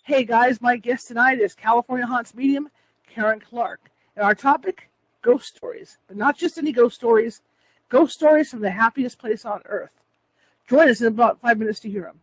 Hey guys, my guest tonight is California Haunts medium Caren Clarke. And our topic, ghost stories. But not just any ghost stories from the happiest place on earth. Join us in about 5 minutes to hear them.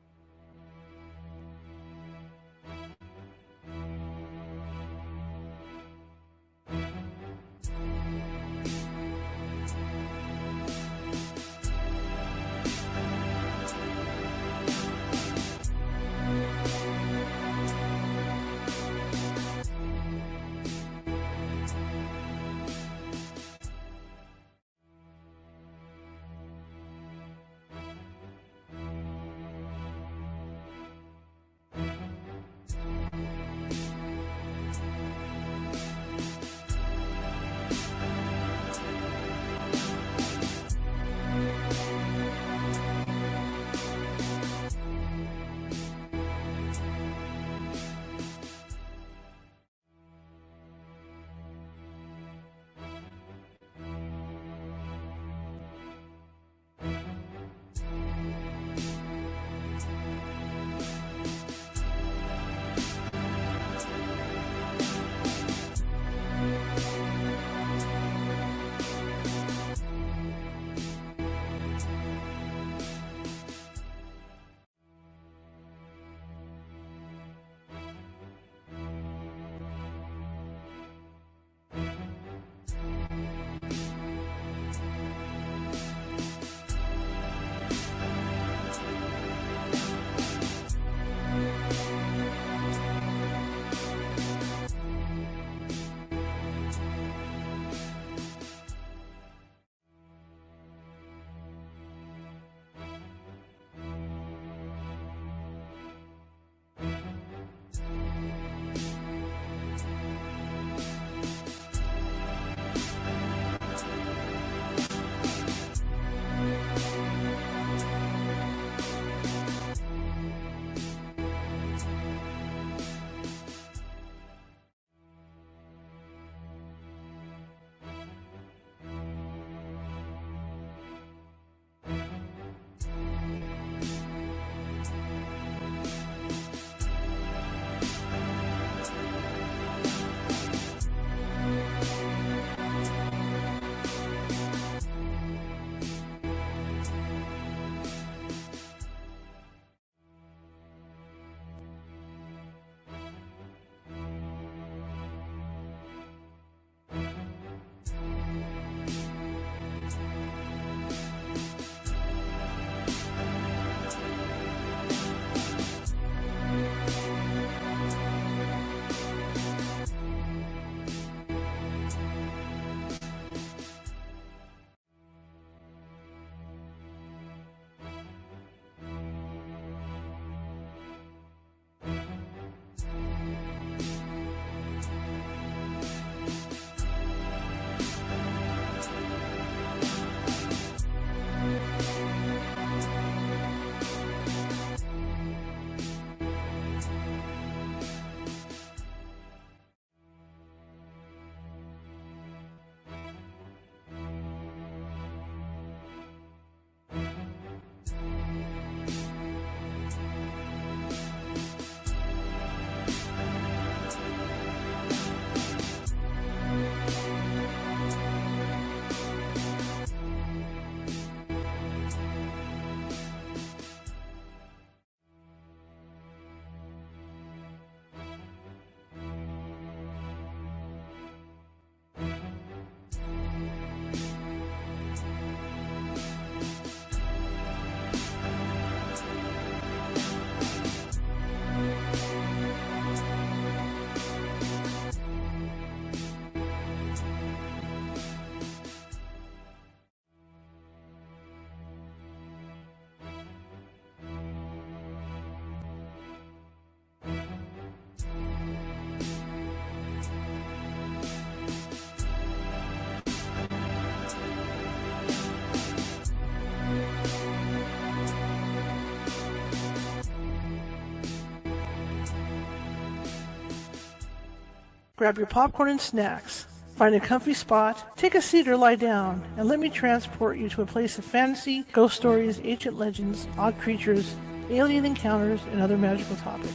Grab your popcorn and snacks. Find a comfy spot, take a seat or lie down, and let me transport you to a place of fantasy, ghost stories, ancient legends, odd creatures, alien encounters, and other magical topics.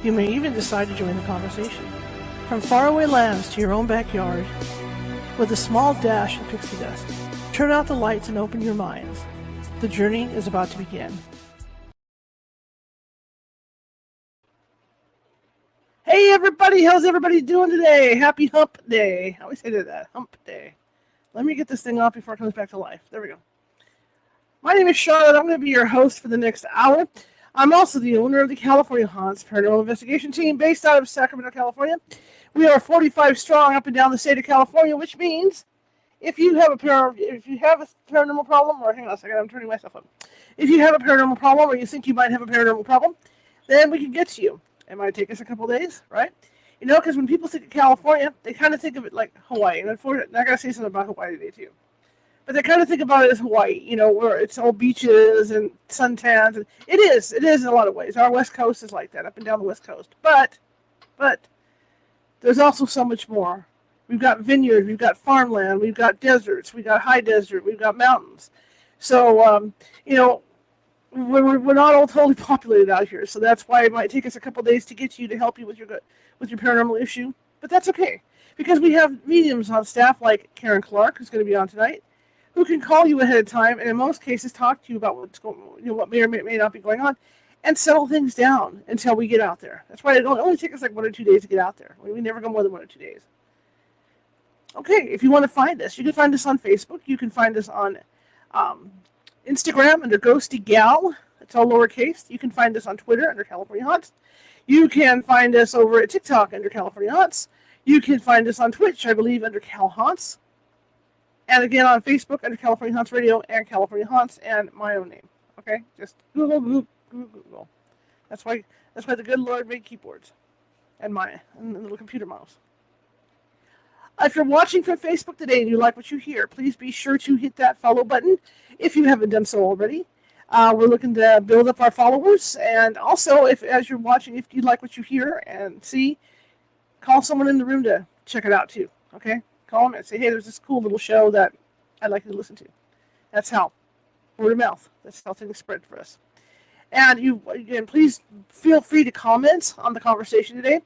You may even decide to join the conversation. From faraway lands to your own backyard, with a small dash of pixie dust, turn out the lights and open your minds. The journey is about to begin. Hey everybody, how's everybody doing today? Happy Hump Day. I always say that, Hump Day. Let me get this thing off before it comes back to life. There we go. My name is Charlotte. I'm going to be your host for the next hour. I'm also the owner of the California Haunts Paranormal Investigation Team based out of Sacramento, California. We are 45 strong up and down the state of California, which means if you have a paranormal problem, or hang on a second, I'm turning myself up. If you have a paranormal problem, or you think you might have a paranormal problem, then we can get to you. It might take us a couple days, right? You know, because when people think of California, they kind of think of it like Hawaii. And unfortunately, I got to say something about Hawaii today, too. But they kind of think about it as Hawaii, you know, where it's all beaches and suntans. And it is in a lot of ways. Our West Coast is like that, up and down the West Coast. But there's also so much more. We've got vineyards, we've got farmland, we've got deserts, we've got high desert, we've got mountains. So, you know, we're not all totally populated out here. So that's why it might take us a couple days to get you to help you with your paranormal issue. But that's okay, because we have mediums on staff like Caren Clarke, who's going to be on tonight, who can call you ahead of time and in most cases talk to you about what may or may not be going on, and settle things down until we get out there. That's why it only takes us like 1 or 2 days to get out there. We never go more than 1 or 2 days. Okay, if you want to find us, you can find us on Facebook. You can find us on Instagram under Ghosty Gal. It's all lowercase. You can find us on Twitter under California Haunts. You can find us over at TikTok under California Haunts. You can find us on Twitch, I believe, under Cal Haunts. And again on Facebook under California Haunts Radio and California Haunts and my own name. Okay? Just Google. That's why the good Lord made keyboards. And the little computer mouse. If you're watching from Facebook today and you like what you hear, please be sure to hit that follow button if you haven't done so already. We're looking to build up our followers. And also, as you're watching, if you like what you hear and see, call someone in the room to check it out too. Okay? Call them and say, hey, there's this cool little show that I'd like you to listen to. That's how. Word of mouth. That's how things spread for us. And again, please feel free to comment on the conversation today.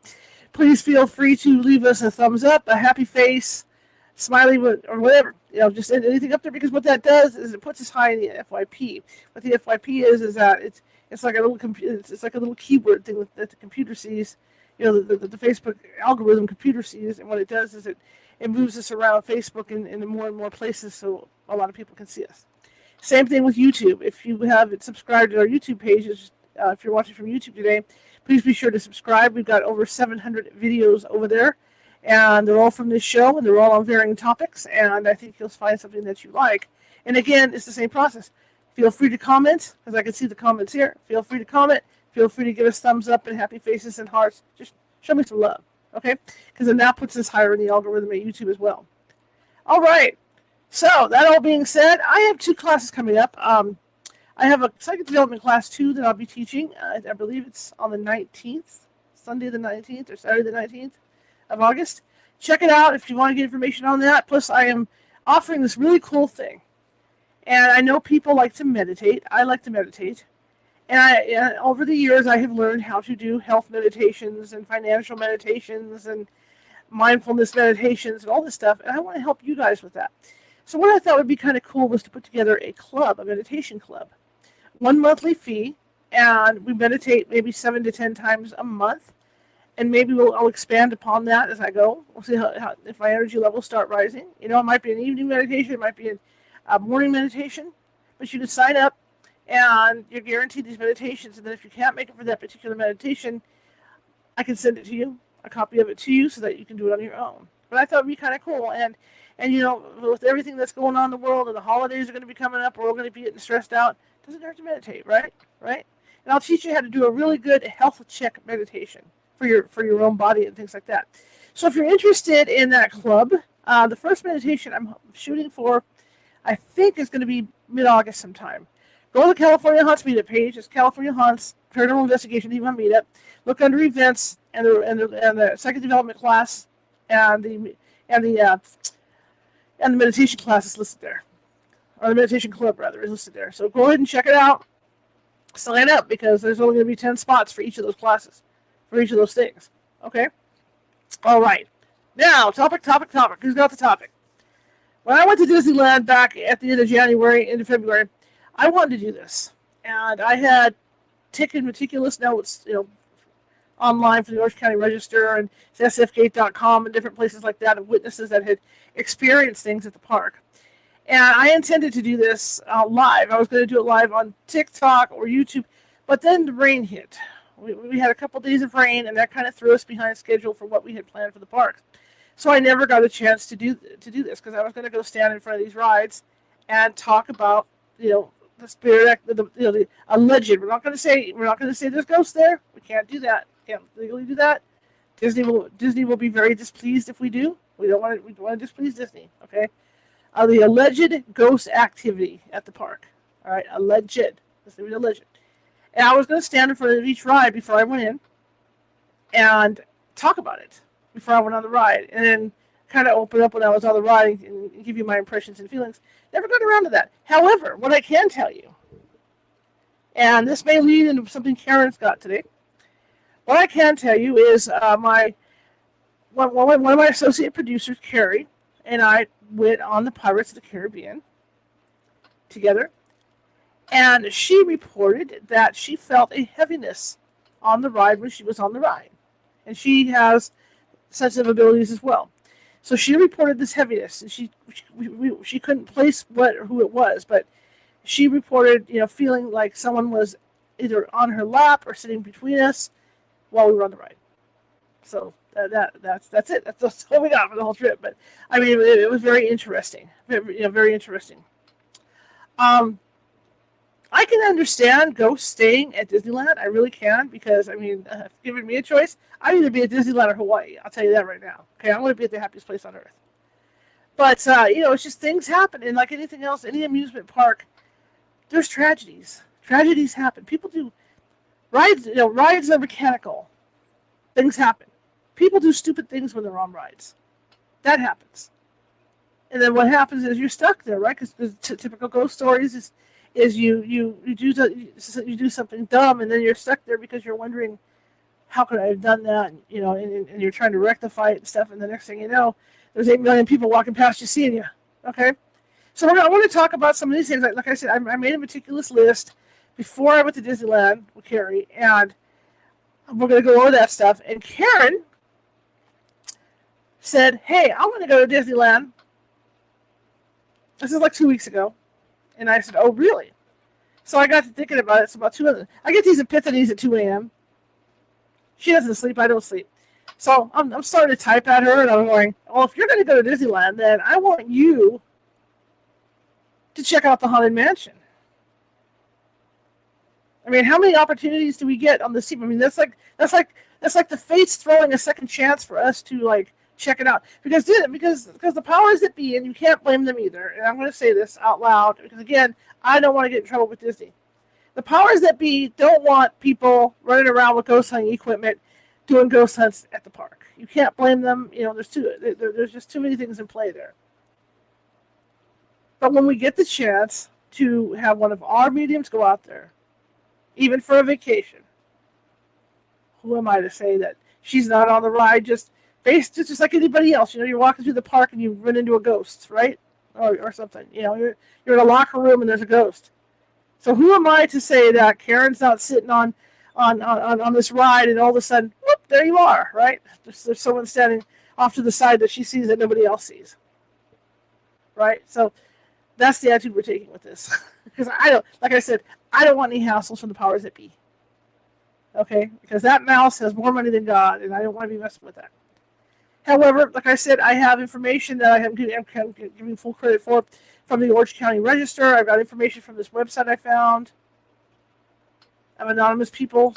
Please feel free to leave us a thumbs up, a happy face, smiley, or whatever. You know, just anything up there, because what that does is it puts us high in the FYP. What the FYP is that it's like a little keyword thing that the computer sees. You know, the Facebook algorithm computer sees, and what it does is it moves us around Facebook in more and more places so a lot of people can see us. Same thing with YouTube. If you haven't subscribed to our YouTube pages, if you're watching from YouTube today, please be sure to subscribe. We've got over 700 videos over there, and they're all from this show, and they're all on varying topics, and I think you'll find something that you like. And again, it's the same process. Feel free to comment, because I can see the comments here. Feel free to comment. Feel free to give us thumbs up and happy faces and hearts. Just show me some love, okay? Because then that puts us higher in the algorithm at YouTube as well. All right. So, that all being said, I have 2 classes coming up. I have a Psychic Development Class 2 that I'll be teaching. I believe it's on the 19th, Sunday the 19th, or Saturday the 19th of August. Check it out if you want to get information on that. Plus, I am offering this really cool thing. And I know people like to meditate. I like to meditate. And over the years, I have learned how to do health meditations and financial meditations and mindfulness meditations and all this stuff. And I want to help you guys with that. So what I thought would be kind of cool was to put together a club, a meditation club. 1 monthly fee, and we meditate maybe 7 to 10 times a month. And maybe I'll expand upon that as I go. We'll see how if my energy levels start rising. You know, it might be an evening meditation, it might be a morning meditation. But you can sign up, and you're guaranteed these meditations. And then if you can't make it for that particular meditation, I can send it to you, a copy of it to you, so that you can do it on your own. But I thought it would be kind of cool. And you know, with everything that's going on in the world, and the holidays are going to be coming up, we're all going to be getting stressed out, it doesn't hurt to meditate, right? And I'll teach you how to do a really good health check meditation for your own body and things like that. So if you're interested in that club, the first meditation I'm shooting for, I think, is going to be mid-August sometime. Go to the California Haunts Meetup page. It's California Haunts Paranormal Investigation Team Meetup. Look under events and the Psychic Development class and the meditation class is listed there, or the meditation club rather is listed there. So go ahead and check it out. Sign up, because there's only going to be 10 spots for each of those classes. for each of those things. Okay? All right. Now, topic. Who's got the topic? When I went to Disneyland back at the end of January, into February, I wanted to do this. And I had taken meticulous notes, online for the Orange County Register and sfgate.com and different places like that of witnesses that had experienced things at the park. And I intended to do this live. I was going to do it live on TikTok or YouTube, but then the rain hit. We had a couple days of rain, and that kind of threw us behind schedule for what we had planned for the park. So I never got a chance to do this because I was going to go stand in front of these rides and talk about the spirit, the alleged. We're not going to say there's ghosts there. We can't do that. Can't legally do that. Disney will be very displeased if we do. We don't want to displease Disney. Okay. The alleged ghost activity at the park. All right, alleged. Let's leave it alleged. And I was going to stand in front of each ride before I went in and talk about it before I went on the ride, and then kind of open up when I was on the ride and give you my impressions and feelings. Never got around to that. However, what I can tell you, and this may lead into something Karen's got today, what I can tell you is one of my associate producers, Carrie, and I went on the Pirates of the Caribbean together, and she reported that she felt a heaviness on the ride when she was on the ride. And she has sensitive abilities as well. So she reported this heaviness, and she couldn't place who it was, but she reported, feeling like someone was either on her lap or sitting between us while we were on the ride. So that's it. That's all we got for the whole trip. But I mean, it was very interesting. Very interesting. I can understand ghosts staying at Disneyland. I really can, because if given me a choice, I'd either be at Disneyland or Hawaii. I'll tell you that right now. Okay, I'm going to be at the happiest place on earth. But it's just things happen, and like anything else, any amusement park, there's tragedies. Tragedies happen. People do rides. Rides are mechanical. Things happen. People do stupid things when they're on rides. That happens. And then what happens is you're stuck there, right? Because the typical ghost stories is you do something dumb, and then you're stuck there because you're wondering, how could I have done that? And you're trying to rectify it and stuff. And the next thing you know, there's 8 million people walking past you seeing you. Okay, so I want to talk about some of these things. Like I said, I made a meticulous list before I went to Disneyland with Carrie, and we're going to go over that stuff. And Karen said, "Hey, I'm going to go to Disneyland." This is like 2 weeks ago. And I said, "Oh, really?" So I got to thinking about it. It's about 2 I get these epiphanies at 2 a.m. She doesn't sleep. I don't sleep. So I'm starting to type at her, and I'm going, "Well, if you're going to go to Disneyland, then I want you to check out the Haunted Mansion." I mean, how many opportunities do we get on this team? I mean, that's like the fates throwing a second chance for us to check it out, because the powers that be, and you can't blame them either, and I'm going to say this out loud because, again, I don't want to get in trouble with Disney. The powers that be don't want people running around with ghost hunting equipment doing ghost hunts at the park. You can't blame them. There's just too many things in play there. But when we get the chance to have one of our mediums go out there, even for a vacation, who am I to say that she's not on the ride just like anybody else? You're walking through the park and you run into a ghost, right? Or something. You're in a locker room and there's a ghost. So who am I to say that Karen's not sitting on this ride and all of a sudden, whoop, there you are, right? There's someone standing off to the side that she sees that nobody else sees, right? So that's the attitude we're taking with this. Because like I said, I don't want any hassles from the powers that be. Okay? Because that mouse has more money than God, and I don't want to be messing with that. However, like I said, I have information that I'm giving full credit for from the Orange County Register. I've got information from this website I found. I have anonymous people,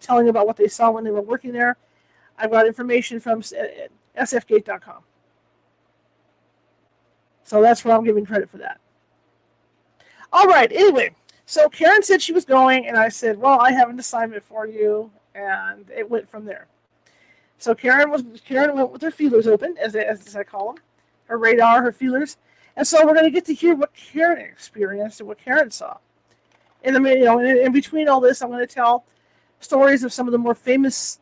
telling about what they saw when they were working there. I've got information from sfgate.com. So that's where I'm giving credit for that. All right. Anyway, so Karen said she was going, and I said, "Well, I have an assignment for you," and it went from there. So Karen went with her feelers open, as I call them, her radar, her feelers, and so we're going to get to hear what Karen experienced and what Karen saw. In between all this, I'm going to tell stories of some of the more famous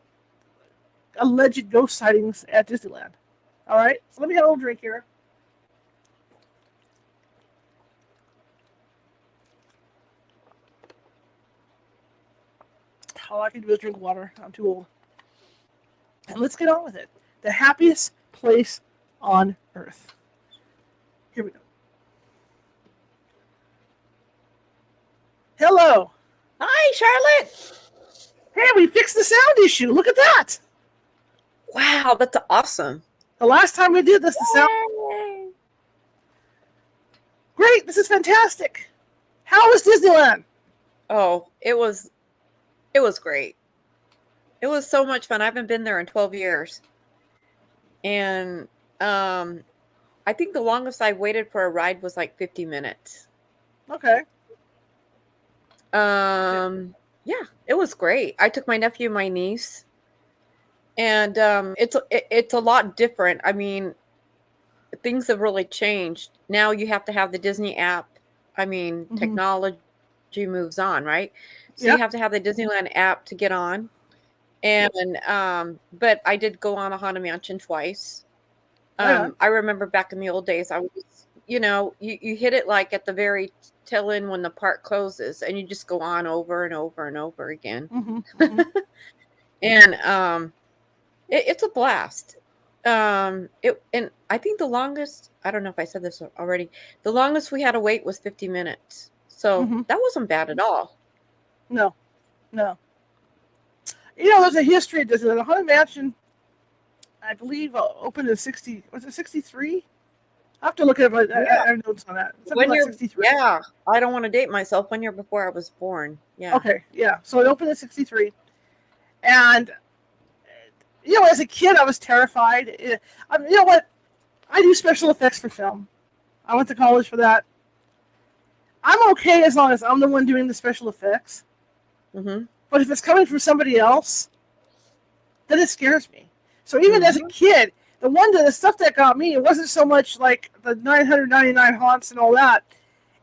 alleged ghost sightings at Disneyland. All right, so let me have a little drink here. All I can do is drink water. I'm too old. And let's get on with it. The happiest place on earth. Here we go. Hello. Hi, Charlotte. Hey, we fixed the sound issue. Look at that. Wow, that's awesome. The last time we did this, the sound. Great. This is fantastic. How was Disneyland? Oh, it was great. It was so much fun. I haven't been there in 12 years. And I think the longest I waited for a ride was like 50 minutes. Okay. Yeah, it was great. I took my nephew and my niece. And it's a lot different. I mean, things have really changed. Now you have to have the Disney app. I mean, technology moves on, right? So you have to have the Disneyland app to get on. And but I did go on a Haunted Mansion twice. I remember back in the old days, I was, you hit it like at the very tail end when the park closes, and you just go on over and over and over again. And it's a blast. And I think the longest, I don't know if I said this already, the longest we had to wait was 50 minutes. So that wasn't bad at all. No. There's a history of Disneyland. The Haunted Mansion, I believe, opened in 63? I have to look at it. I have notes on that. Something like 63. Yeah, I don't want to date myself. 1 year before I was born. Yeah. Okay, yeah. So it opened in 63. And, as a kid, I was terrified. You know what? I do special effects for film. I went to college for that. I'm okay as long as I'm the one doing the special effects. But if it's coming from somebody else, then it scares me. So even as a kid, the stuff that got me, it wasn't so much like the 999 haunts and all that.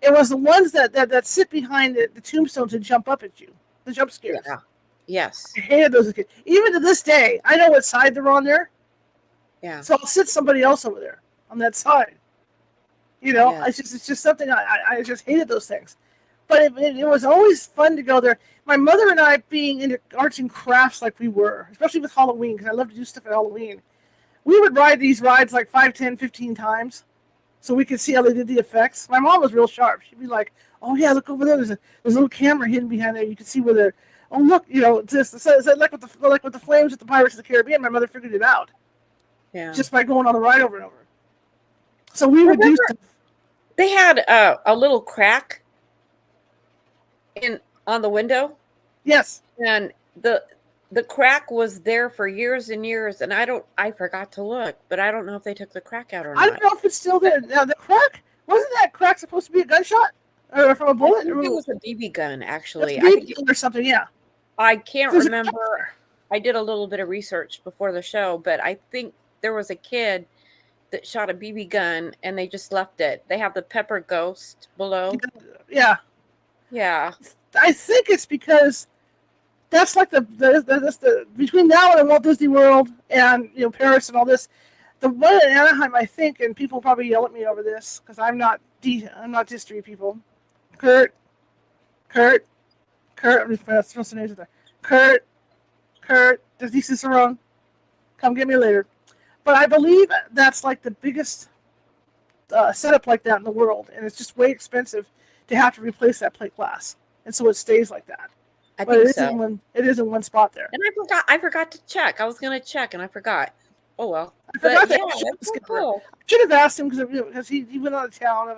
It was the ones that sit behind the tombstones and jump up at you. The jump scares. Yeah. Yes. I hated those as a kid. Even to this day, I know what side they're on there. Yeah. So I'll sit somebody else over there on that side. It's just something I just hated those things. But it was always fun to go there. My mother and I, being into arts and crafts like we were, especially with Halloween, because I love to do stuff at Halloween, we would ride these rides like 5, 10, 15 times so we could see how they did the effects. My mom was real sharp. She'd be like, oh, yeah, look over there. There's a little camera hidden behind there. You can see where they're, oh, look, like with the flames with the Pirates of the Caribbean. My mother figured it out. Yeah. Just by going on the ride over and over. So we would do stuff. They had a little crack on the window. Yes. And the crack was there for years and years, and I forgot to look, but I don't know if they took the crack out or not. I don't know if it's still there. Now, the crack, wasn't that crack supposed to be a gunshot? Or from a bullet? I think it was a BB gun, actually. BB gun or something, yeah. I can't remember. I did a little bit of research before the show, but I think there was a kid that shot a BB gun, and they just left it. They have the pepper ghost below. Yeah. Yeah. I think it's because that's like the between now and Walt Disney World and Paris and all this, the one in Anaheim, I think, and people probably yell at me over this because I'm not history people. Kurt, I'm just throwing some names out there. Kurt, does he say wrong? Come get me later. But I believe that's like the biggest setup like that in the world, and it's just way expensive to have to replace that plate glass, and so it stays like that. I think so. It is in one spot there. And I forgot to check. I was going to check, and I forgot. Oh well. I forgot that. Yeah, cool. I should have asked him because he went out of town. I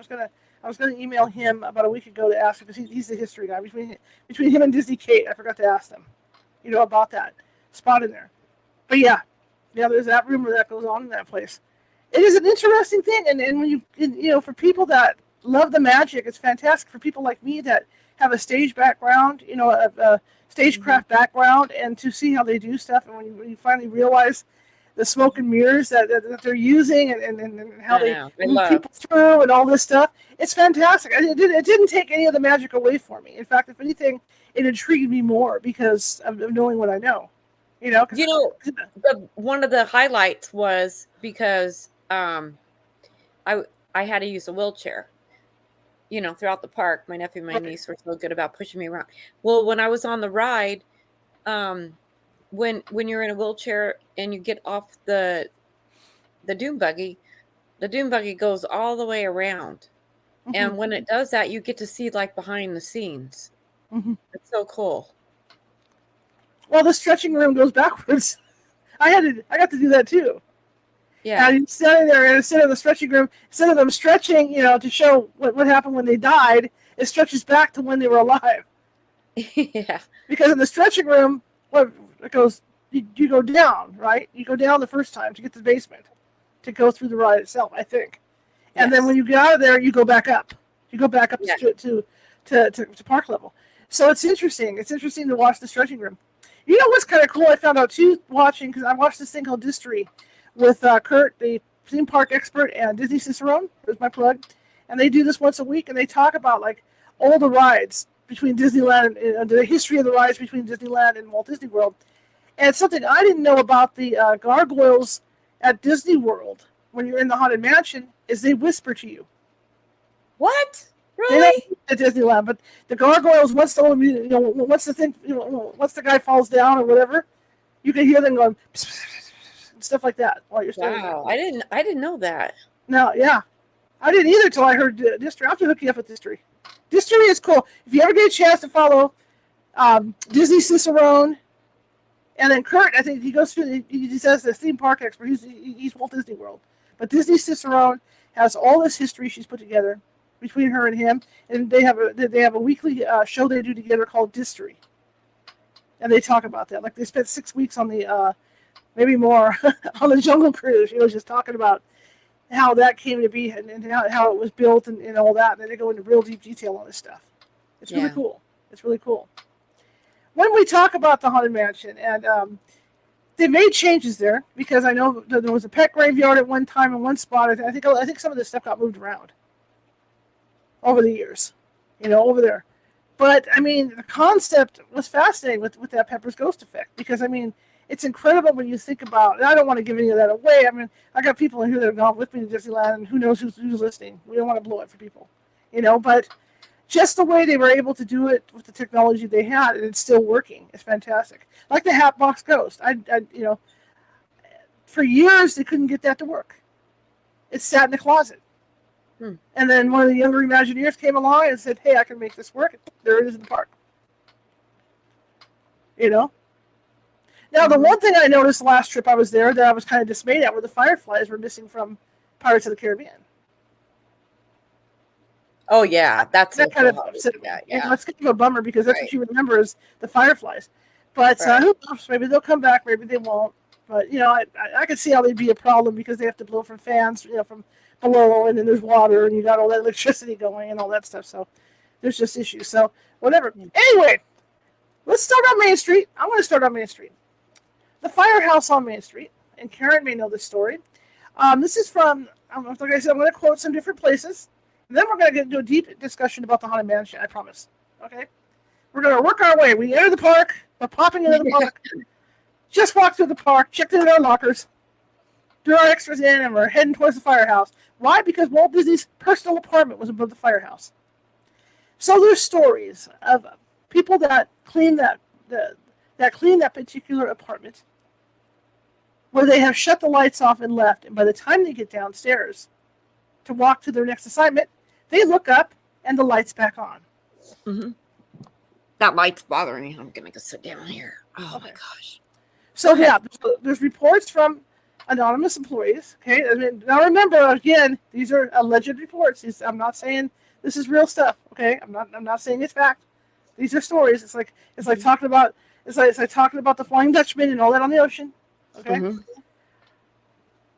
was gonna email him about a week ago to ask him because he's the history guy. Between him and Disney Kate, I forgot to ask them, about that spot in there. But yeah, there's that rumor that goes on in that place. It is an interesting thing, and when you for people that love the magic, it's fantastic. For people like me that have a stage background, a stagecraft background, and to see how they do stuff, and when you finally realize the smoke and mirrors that they're using, and how they I move love. people through and all this stuff. It's fantastic. It didn't take any of the magic away from me. In fact, if anything, it intrigued me more because of knowing what I know. You know, You know, one of the highlights was because I had to use a wheelchair. You know, throughout the park, my nephew and my niece were so good about pushing me around. Well, when I was on the ride, when you're in a wheelchair and you get off the dune buggy goes all the way around. Mm-hmm. And when it does that, you get to see like behind the scenes. Mm-hmm. It's so cool. Well, the stretching room goes backwards. I got to do that too. Yeah. And standing there, and instead of the stretching room, instead of them stretching, to show what happened when they died, it stretches back to when they were alive. Yeah. Because in the stretching room, it goes, you go down, right? You go down the first time to get to the basement, to go through the ride itself, I think. And then when you get out of there, you go back up. You go back up to park level. So it's interesting. It's interesting to watch the stretching room. You know what's kind of cool? I found out too watching, because I watched this thing called History with Kurt, the theme park expert, and Disney Cicerone. There's my plug. And they do this once a week, and they talk about like all the rides between Disneyland and the history of the rides between Disneyland and Walt Disney World. And it's something I didn't know about the gargoyles at Disney World when you're in the Haunted Mansion is they whisper to you. What? Really? They don't at Disneyland, but the gargoyles, once the guy falls down or whatever, you can hear them going and stuff like that while you're standing there. Wow, I didn't know that. No, yeah, I didn't either till I heard Distory. I'll have to hook you up with Distory. Distory is cool. If you ever get a chance to follow Disney Cicerone, and then Kurt, I think he goes through. He says the theme park expert. He's Walt Disney World, but Disney Cicerone has all this history she's put together between her and him, and they have a weekly show they do together called Distory, and they talk about that. Like they spent 6 weeks on the maybe more on the Jungle Cruise. Just talking about how that came to be and how it was built and all that. And then they go into real deep detail on this stuff. It's really cool. It's really cool. When we talk about the Haunted Mansion, and they made changes there because I know there was a pet graveyard at one time in one spot. I think some of this stuff got moved around over the years, over there. But I mean, the concept was fascinating with that Pepper's Ghost effect because I mean, it's incredible when you think about. And I don't want to give any of that away. I mean, I got people in here that have gone with me to Disneyland, and who knows who's listening. We don't want to blow it for people, But just the way they were able to do it with the technology they had, and it's still working. It's fantastic. Like the Hatbox Ghost. For years they couldn't get that to work. It sat in the closet. And then one of the younger Imagineers came along and said, "Hey, I can make this work." There it is in the park. Now, the one thing I noticed the last trip I was there that I was kind of dismayed at were the fireflies were missing from Pirates of the Caribbean. Oh, yeah. That kind of upset me. Yeah. It's kind of a bummer because that's what you remember is the fireflies. But who knows? Maybe they'll come back. Maybe they won't. But, I could see how they'd be a problem because they have to blow from fans, from below, and then there's water, and you got all that electricity going and all that stuff. So there's just issues. So whatever. Anyway, let's start on Main Street. I'm going to start on Main Street. The Firehouse on Main Street, and Caren may know this story. This is from, like I said, I'm going to quote some different places, and then we're going to get into a deep discussion about the Haunted Mansion, I promise. Okay? We're going to work our way. We enter the park. We're popping into the park. Just walked through the park, checked in our lockers, threw our extras in, and we're heading towards the Firehouse. Why? Because Walt Disney's personal apartment was above the Firehouse. So there's stories of people that clean that particular apartment, where they have shut the lights off and left, and by the time they get downstairs to walk to their next assignment, they look up and the light's back on. Mm-hmm. That light's bothering me. I'm gonna go sit down here. Oh my gosh. So there's reports from anonymous employees. Okay, I mean, now remember again, these are alleged reports. I'm not saying this is real stuff. Okay, I'm not saying it's fact. These are stories. It's like talking about the Flying Dutchman and all that on the ocean. Okay. Mm-hmm.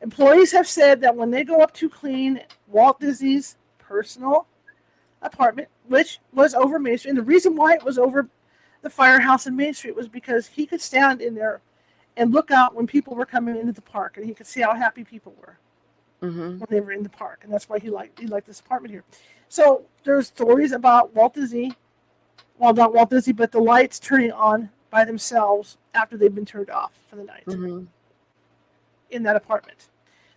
Employees have said that when they go up to clean Walt Disney's personal apartment, which was over Main Street, and the reason why it was over the Firehouse in Main Street was because he could stand in there and look out when people were coming into the park, and he could see how happy people were when they were in the park, and that's why he liked this apartment here. So there's stories about Walt Disney, well, not Walt Disney, but the lights turning on by themselves after they've been turned off for the night in that apartment.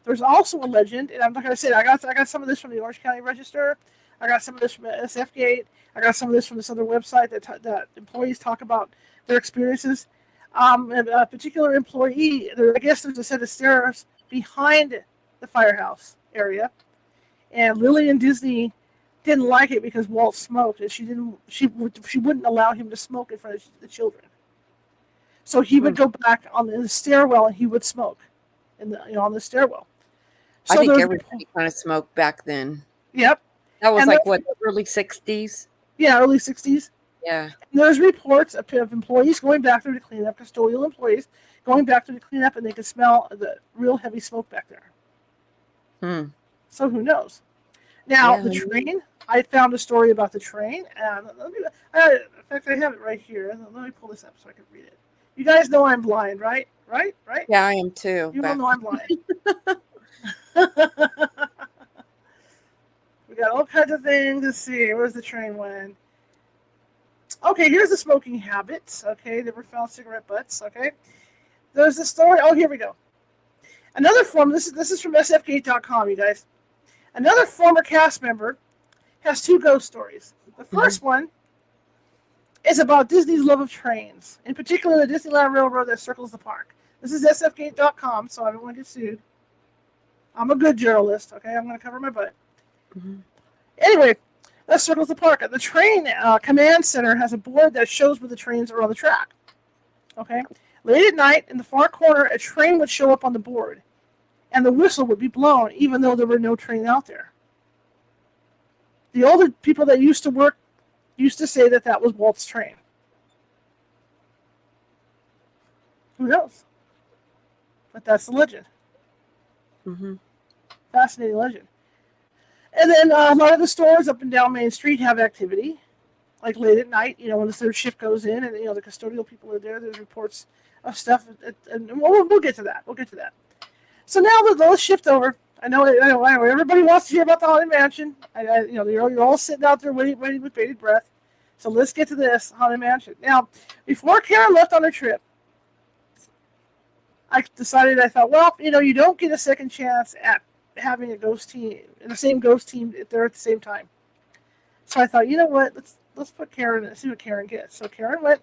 There's also a legend, and I'm not going to say it. I got some of this from the Orange County Register. I got some of this from SF Gate. I got some of this from this other website that employees talk about their experiences. A particular employee, I guess there's a set of stairs behind the firehouse area, and Lily and Disney didn't like it because Walt smoked, and she wouldn't allow him to smoke in front of the children. So he would go back on the stairwell and he would smoke, on the stairwell. So I think everybody kind of smoked back then. Yep. That was early 60s? Yeah, early 60s. Yeah. And there's reports of employees going back there to clean up, custodial employees going back there to clean up, and they could smell the real heavy smoke back there. So who knows? Now, the train, I found a story about the train. And in fact, I have it right here. Let me pull this up so I can read it. You guys know I'm blind, right? Right? Yeah, I am too. You all know I'm blind. We got all kinds of things. Let's see. Where's the train one? Okay, here's the smoking habits. Okay, they were found cigarette butts. Okay, there's the story. Oh, here we go. Another this is from sfgate.com, you guys. Another former cast member has two ghost stories. The first one is about Disney's love of trains, in particular the Disneyland Railroad that circles the park. This is sfgate.com, so I don't want to get sued. I'm a good journalist, okay? I'm going to cover my butt. Anyway, that circles the park. The train command center has a board that shows where the trains are on the track. Okay? Late at night, in the far corner, a train would show up on the board, and the whistle would be blown, even though there were no train out there. The older people that used to work used to say that was Walt's train. Who knows? But that's the legend. Fascinating legend. And then a lot of the stores up and down Main Street have activity, like late at night, when the third shift goes in and, the custodial people are there. There's reports of stuff, and we'll get to that. We'll get to that. So now let's shift over. I know. Everybody wants to hear about the Haunted Mansion. You're all sitting out there waiting with bated breath. So let's get to this Haunted Mansion. Now, before Caren left on her trip, I thought, well, you don't get a second chance at having a ghost team, and the same ghost team there at the same time. So I thought, you know what, let's put Caren and see what Caren gets. So Caren went.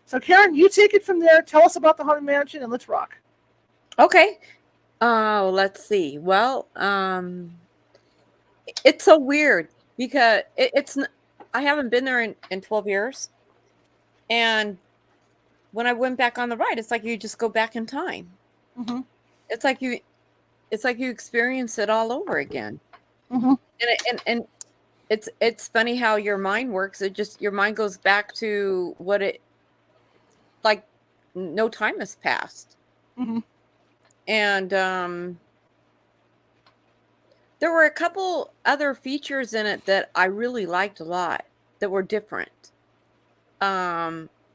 So Caren, you take it from there. Tell us about the Haunted Mansion, and let's rock. Okay. Let's see. Well, it's so weird because I haven't been there in 12 years, and when I went back on the ride, it's like you just go back in time. It's like you experience it all over again. And it's funny how your mind works. Your mind goes back to what it like. No time has passed. And there were a couple other features in it that I really liked a lot that were different.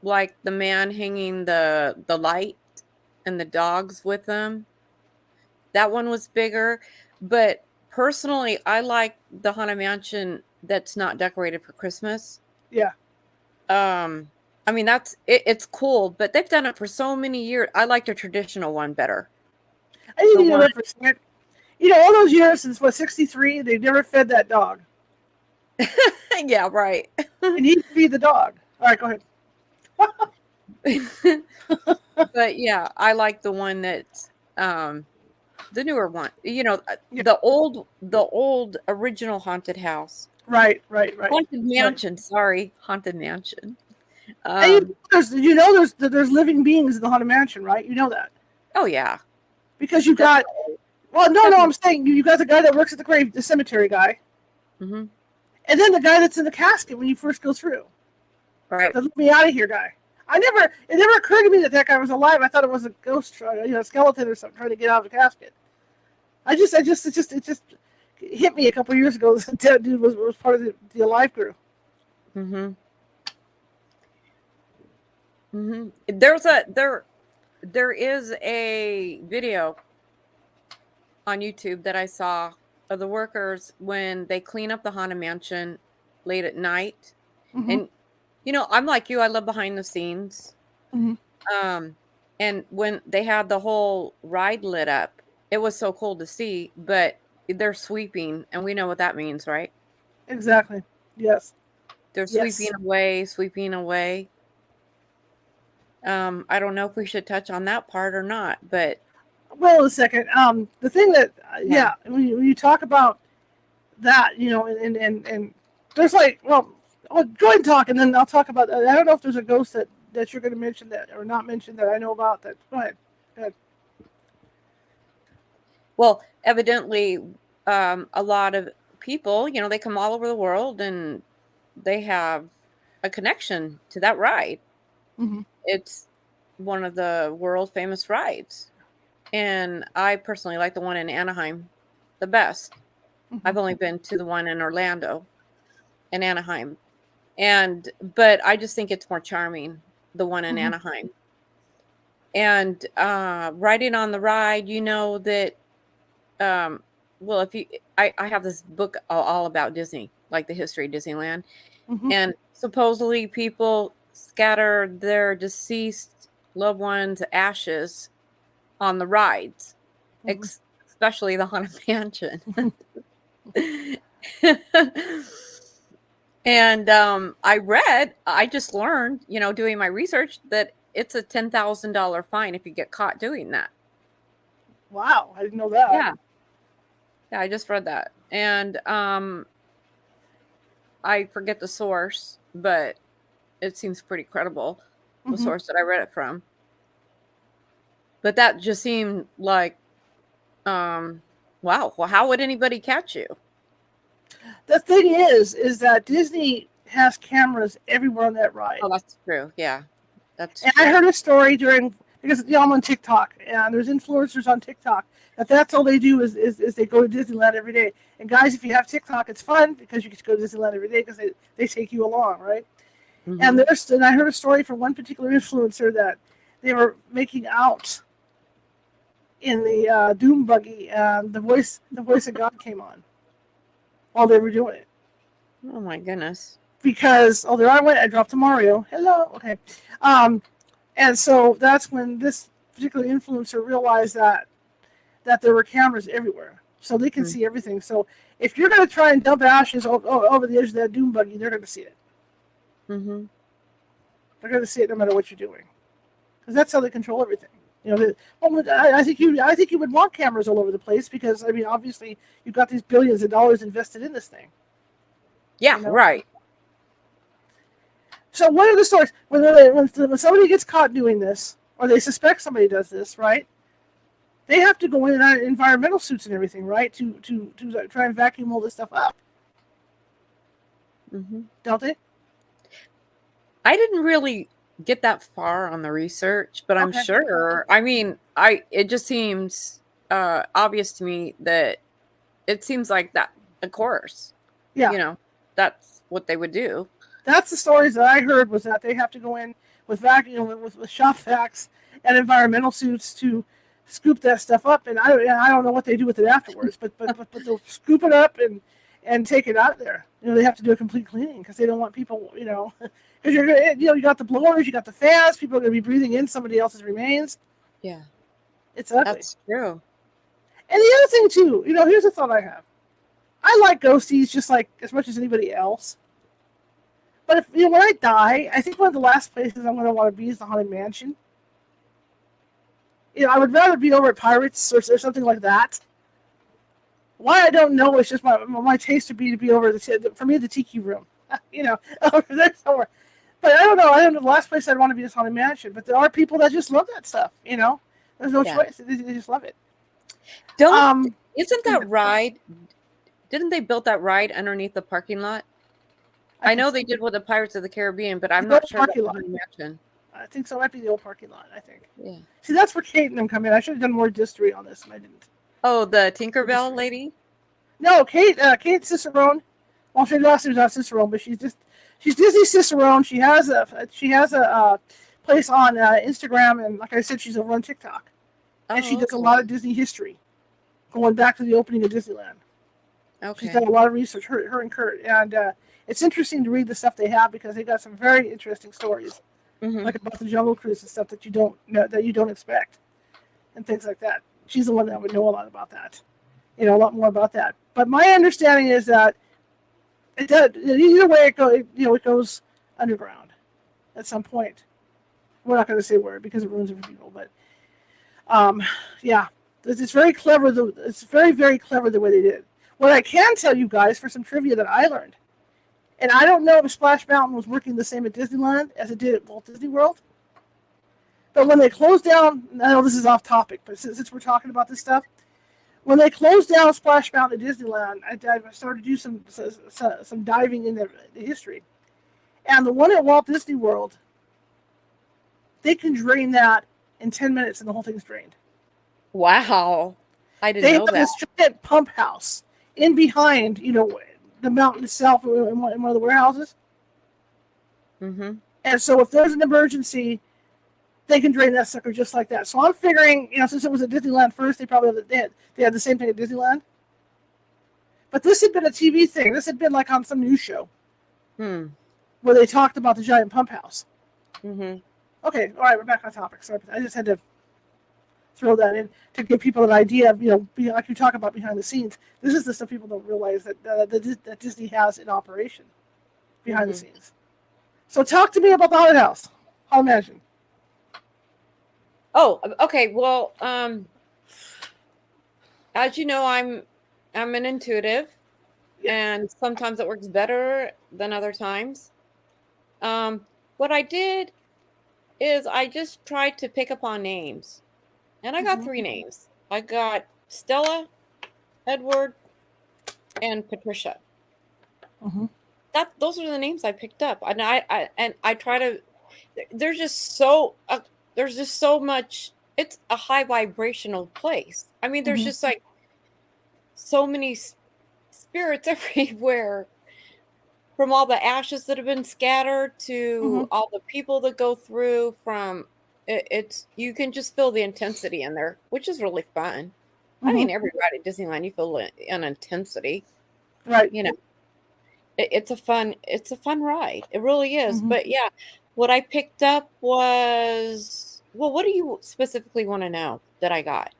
Like the man hanging the light and the dogs with them. That one was bigger. But personally, I like the Haunted Mansion that's not decorated for Christmas. Yeah. I mean, it's cool, but they've done it for so many years. I like the traditional one better. I didn't even ever see it. All those years since 63, they've never fed that dog. Yeah, right. You need to feed the dog. All right, go ahead. But yeah, I like the one that's the newer one. The old original haunted house. Right. Haunted Mansion. Sorry, Haunted Mansion. There's living beings in the Haunted Mansion, right? You know that. Oh yeah. Because you got. Well, no, I'm saying you got the guy that works at the cemetery guy. And then the guy that's in the casket when you first go through. Right. The let me out of here guy. It never occurred to me that guy was alive. I thought it was a ghost, a skeleton or something trying to get out of the casket. It just hit me a couple of years ago. This dead dude was part of the alive crew. There there is a video on YouTube that I saw of the workers when they clean up the Haunted Mansion late at night. Mm-hmm. And, I'm like you, I love behind the scenes. Mm-hmm. And when they had the whole ride lit up, it was so cool to see, but they're sweeping, and we know what that means, right? Exactly. Yes. They're Yes. sweeping away. I don't know if we should touch on that part or not, but Well, a second. The thing that, Yeah. when you talk about that, and there's like, well, I'll go ahead and talk, and then I'll talk about. I don't know if there's a ghost that you're going to mention that or not mention that I know about. That go ahead. Go ahead. well, evidently, a lot of people, they come all over the world and they have a connection to that ride. Mm-hmm. It's one of the world famous rides. And I personally like the one in Anaheim the best. Mm-hmm. I've only been to the one in Orlando and Anaheim. But I just think it's more charming, the one in Mhm. Anaheim. And riding on the ride, that, well, if you, I have this book all about Disney, like the history of Disneyland. Mhm. And supposedly people scatter their deceased loved ones' ashes on the rides, Mhm. especially the Haunted Mansion. And I just learned, doing my research, that it's a $10,000 fine if you get caught doing that. Wow, I didn't know that. Yeah. Yeah, I just read that. And I forget the source, but it seems pretty credible, the Mhm. source that I read it from. But that just seemed like, wow, well, how would anybody catch you? The thing is that Disney has cameras everywhere on that ride. Oh, that's true. Yeah, that's And true. I heard a story because I'm on TikTok, and there's influencers on TikTok that's all they do is they go to Disneyland every day. And guys, if you have TikTok, it's fun because you get to go to Disneyland every day because they take you along, right? Mhm. And I heard a story from one particular influencer that they were making out in the Doom buggy, and the voice of God came on while they were doing it. Oh my goodness. Because there I went, I dropped a Mario. Hello, okay. And so that's when this particular influencer realized that there were cameras everywhere, so they can see everything. So if you're going to try and dump ashes over the edge of that Doom buggy, they're going to see it. Mm-hmm. They're going to see it no matter what you're doing, because that's how they control everything. I think you would want cameras all over the place because obviously you've got these billions of dollars invested in this thing. Yeah, right. So what are the stories when somebody gets caught doing this, or they suspect somebody does this, right? They have to go in environmental suits and everything, right, to try and vacuum all this stuff up. Mm-hmm. Don't they? I didn't really get that far on the research, but I'm Okay. sure. It just seems obvious to me that it seems like that, of course. Yeah. That's what they would do. That's the stories that I heard, was that they have to go in with vacuum, with shop vacs and environmental suits to scoop that stuff up. And I don't know what they do with it afterwards, but they'll scoop it up and take it out there. They have to do a complete cleaning because they don't want people, because you're gonna, you got the blowers, you got the fans, people are going to be breathing in somebody else's remains. Yeah, it's ugly. That's true. And the other thing too, here's a thought I have. I like ghosties just like as much as anybody else. But if when I die, I think one of the last places I'm going to want to be is the Haunted Mansion. I would rather be over at Pirates or something like that. Why I don't know, it's just my taste would be to be over for me the Tiki Room, over there somewhere. But I don't know. The last place I'd want to be is Haunted Mansion. But there are people that just love that stuff. There's no choice. They just love it. Isn't that ride? Didn't they build that ride underneath the parking lot? I know they did with the Pirates of the Caribbean, but I'm not sure about the Haunted Mansion. I think so. It might be the old parking lot, I think. Yeah. See, that's where Kate and them come in. I should have done more history on this, and I didn't. Oh, the Tinkerbell lady? No, Kate Cicerone. Well, her last name's not Cicerone, but she's Disney Cicerone. She has a Place on Instagram, and like I said, she's over on TikTok. And she does a lot of Disney history, going back to the opening of Disneyland. Okay. She's done a lot of research, her and Kurt. And it's interesting to read the stuff they have because they got some very interesting stories, like about the Jungle Cruise and stuff that you don't know, that you don't expect, and things like that. She's the one that would know a lot about that, a lot more about that. But my understanding is that it does, either way it goes underground at some point. We're not going to say where because it ruins it for people, but yeah, it's very clever. It's very, very clever the way they did. What I can tell you guys for some trivia that I learned, and I don't know if Splash Mountain was working the same at Disneyland as it did at Walt Disney World, but when they closed down, I know this is off topic, but since we're talking about this stuff, when they closed down Splash Mountain at Disneyland, I started to do some diving in the history, and the one at Walt Disney World, they can drain that in 10 minutes, and the whole thing's drained. Wow. I didn't know that. They have this giant pump house in behind, the mountain itself in one of the warehouses. Mm-hmm. And so if there's an emergency, they can drain that sucker just like that. So I'm figuring, since it was at Disneyland first, they probably had the same thing at Disneyland. But this had been a TV thing. This had been like on some news show where they talked about the giant pump house. Mm-hmm. Okay, all right, we're back on topic. Sorry, I just had to throw that in to give people an idea of, like you talk about behind the scenes. This is the stuff people don't realize that Disney has in operation behind the scenes. So talk to me about the haunted house. Haunted Mansion. Oh, okay. Well, as you know, I'm an intuitive, and sometimes it works better than other times. What I did is I just tried to pick up on names. And I got 3 names. I got Stella, Edward, and Patricia. Those are the names I picked up. And I try to. There's just so much. It's a high vibrational place. I mean, there's just like so many spirits everywhere. From all the ashes that have been scattered to all the people that go through, it's you can just feel the intensity in there, which is really fun. I mean, every ride at Disneyland, you feel an intensity, right? It's a fun ride. It really is. But yeah, what I picked up was, well, what do you specifically want to know that I got?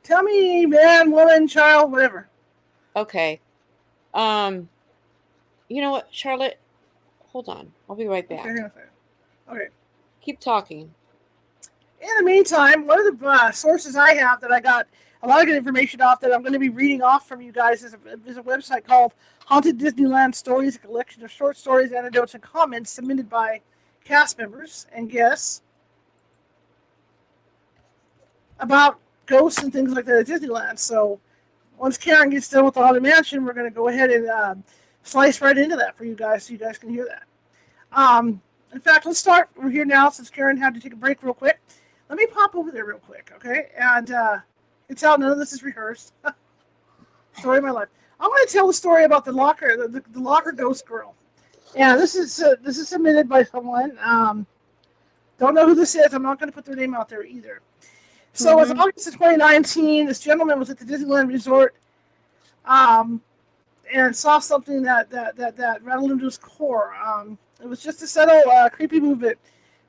Tell me, man, woman, child, whatever. Okay. You know what, Charlotte? Hold on. I'll be right back. Okay. Keep talking. In the meantime, one of the sources I have that I got a lot of good information off that I'm going to be reading off from you guys is a website called Haunted Disneyland Stories, a collection of short stories, anecdotes, and comments submitted by cast members and guests about ghosts and things like that at Disneyland. So once Caren gets done with the Haunted Mansion, we're going to go ahead and slice right into that for you guys so you guys can hear that. In fact, let's start. We're here now since Caren had to take a break real quick. Let me pop over there real quick, okay? And you tell none of this is rehearsed. Story of my life. I'm going to tell the story about the locker, the locker ghost girl. Yeah, this is submitted by someone. Don't know who this is. I'm not going to put their name out there either. So it was August of 2019. This gentleman was at the Disneyland Resort, and saw something that rattled him to his core. It was just a subtle, creepy movement,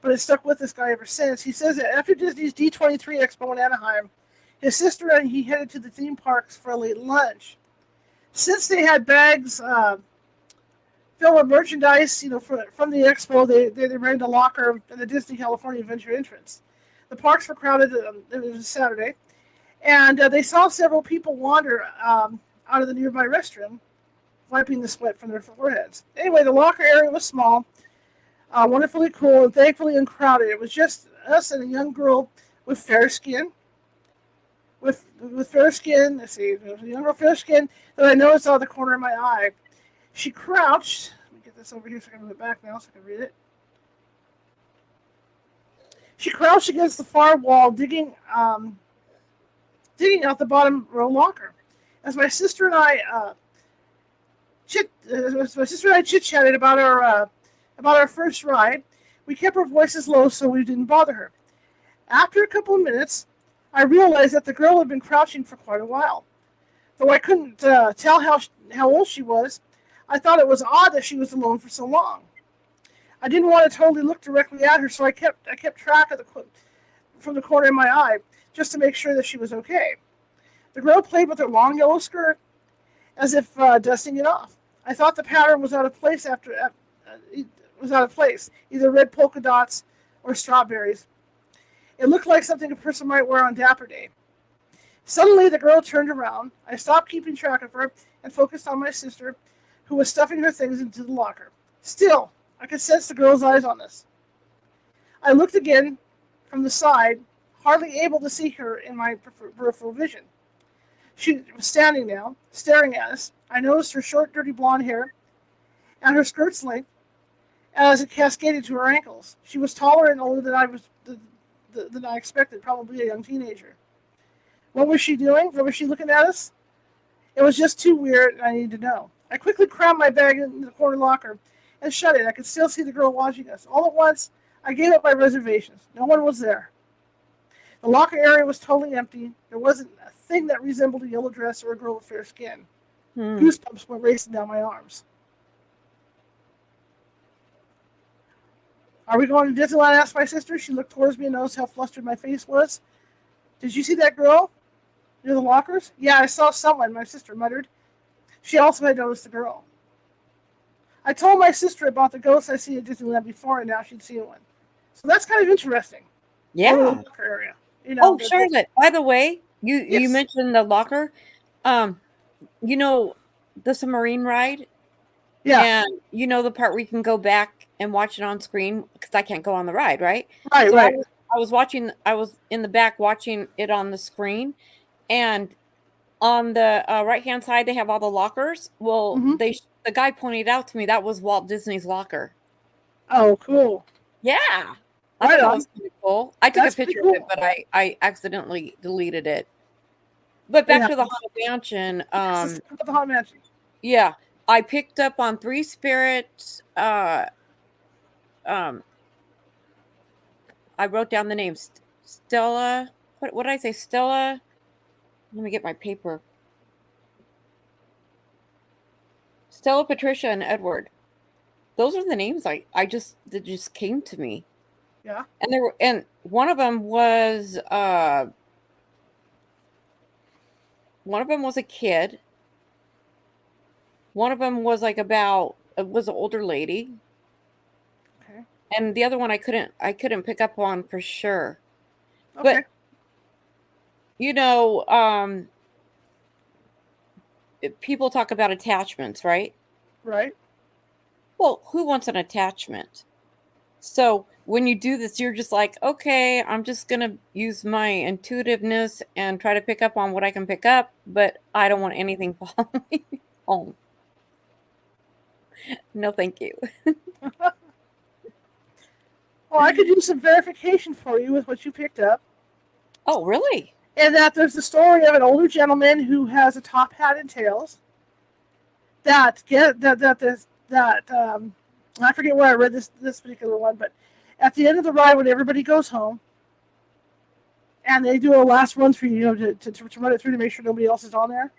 but it stuck with this guy ever since. He says that after Disney's D23 Expo in Anaheim, his sister and he headed to the theme parks for a late lunch. Since they had bags filled with merchandise, from the expo, they rented a locker at the Disney California Adventure entrance. The parks were crowded. It was a Saturday, and they saw several people wander out of the nearby restroom, wiping the sweat from their foreheads. Anyway, the locker area was small, wonderfully cool, and thankfully uncrowded. It was just us and a young girl with fair skin. With fair skin, let's see, there was a young girl with fair skin that I noticed out of the corner of my eye. She crouched. Let me get this over here so I can move it back now so I can read it. She crouched against the far wall, digging out the bottom row locker. As my sister and I chit-chatted about our first ride, We kept our voices low so we didn't bother her. After a couple of minutes, I realized that the girl had been crouching for quite a while. Though I couldn't tell how old she was, I thought it was odd that she was alone for so long. I didn't want to totally look directly at her, so I kept track of from the corner of my eye, just to make sure that she was okay. The girl played with her long yellow skirt, as if dusting it off. I thought the pattern was out of place either red polka dots or strawberries. It looked like something a person might wear on Dapper Day. Suddenly, the girl turned around. I stopped keeping track of her and focused on my sister, who was stuffing her things into the locker. Still, I could sense the girl's eyes on us. I looked again from the side, hardly able to see her in my peripheral vision. She was standing now, staring at us. I noticed her short, dirty blonde hair and her skirt's length as it cascaded to her ankles. She was taller and older than I expected, probably a young teenager. What was she doing? What was she looking at us? It was just too weird, and I needed to know. I quickly crammed my bag in the corner locker and shut it. I could still see the girl watching us. All at once, I gave up my reservations. No one was there. The locker area was totally empty. There wasn't a thing that resembled a yellow dress or a girl with fair skin. Goosebumps went racing down my arms. Are we going to Disneyland? Asked my sister. She looked towards me and noticed how flustered my face was. Did you see that girl near the lockers? Yeah, I saw someone, my sister muttered. She also had noticed the girl. I told my sister about the ghosts I see at Disneyland before, and now she'd seen one. So that's kind of interesting. Yeah. The locker area. You know, Charlotte, by the way, you Yes. mentioned the locker. You know, the submarine ride? Yeah. And you know the part where you can go back and watch it on screen because I can't go on the ride, right? Right, So right. I was in the back watching it on the screen, and on the right-hand side they have all the lockers. Well, the guy pointed out to me that was Walt Disney's locker. Oh, cool. Yeah. I thought that was pretty cool. I took a picture of it, but I accidentally deleted it. But back to the Haunted Mansion. The Haunted Mansion. Yeah. I picked up on 3 Spirits. I wrote down the name. Stella. What did I say? Stella. Let me get my paper. Stella, Patricia, and Edward. Those are the names that just came to me. Yeah. And one of them was a kid. One of them was like was an older lady. Okay. And the other one I couldn't pick up on for sure. Okay. But you know, people talk about attachments, right? Right. Well, who wants an attachment? So when you do this, you're just like, okay, I'm just going to use my intuitiveness and try to pick up on what I can pick up, but I don't want anything following me home. No, thank you. Well, I could do some verification for you with what you picked up. Oh, really? And that there's the story of an older gentleman who has a top hat and tails. I forget where I read this particular one, but at the end of the ride, when everybody goes home, and they do a last run for you, to run it through to make sure nobody else is on there,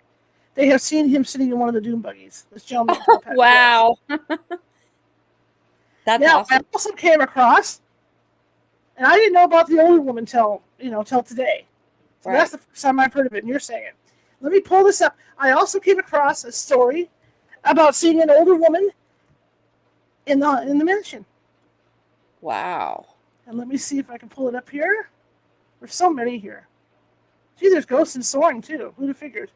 they have seen him sitting in one of the doom buggies. This gentleman. Wow. That's awesome. I also came across, and I didn't know about the older woman till today. So That's the first time I've heard of it, and you're saying it. Let me pull this up. I also came across a story about seeing an older woman in the mansion. Wow. And let me see if I can pull it up here. There's so many here. Gee, there's ghosts in Soaring too. Who'd have figured?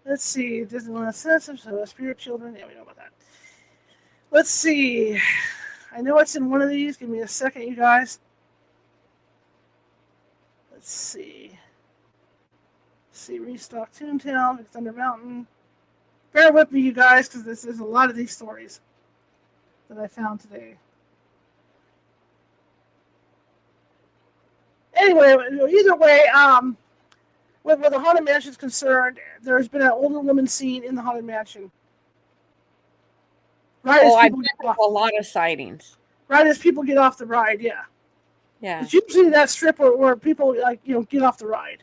Let's see. Disneyland Sensitive, Spirit Children. Yeah, we know about that. Let's see. I know it's in one of these. Give me a second, you guys. Let's see. Restock Toontown, Thunder Mountain. Bear with me, you guys, because there's a lot of these stories that I found today. Anyway, either way, where the Haunted Mansion is concerned, there's been an older woman seen in the Haunted Mansion. Right? Oh, I've been to a lot of sightings. Right as people get off the ride, yeah. Yeah. It's usually that strip where people get off the ride.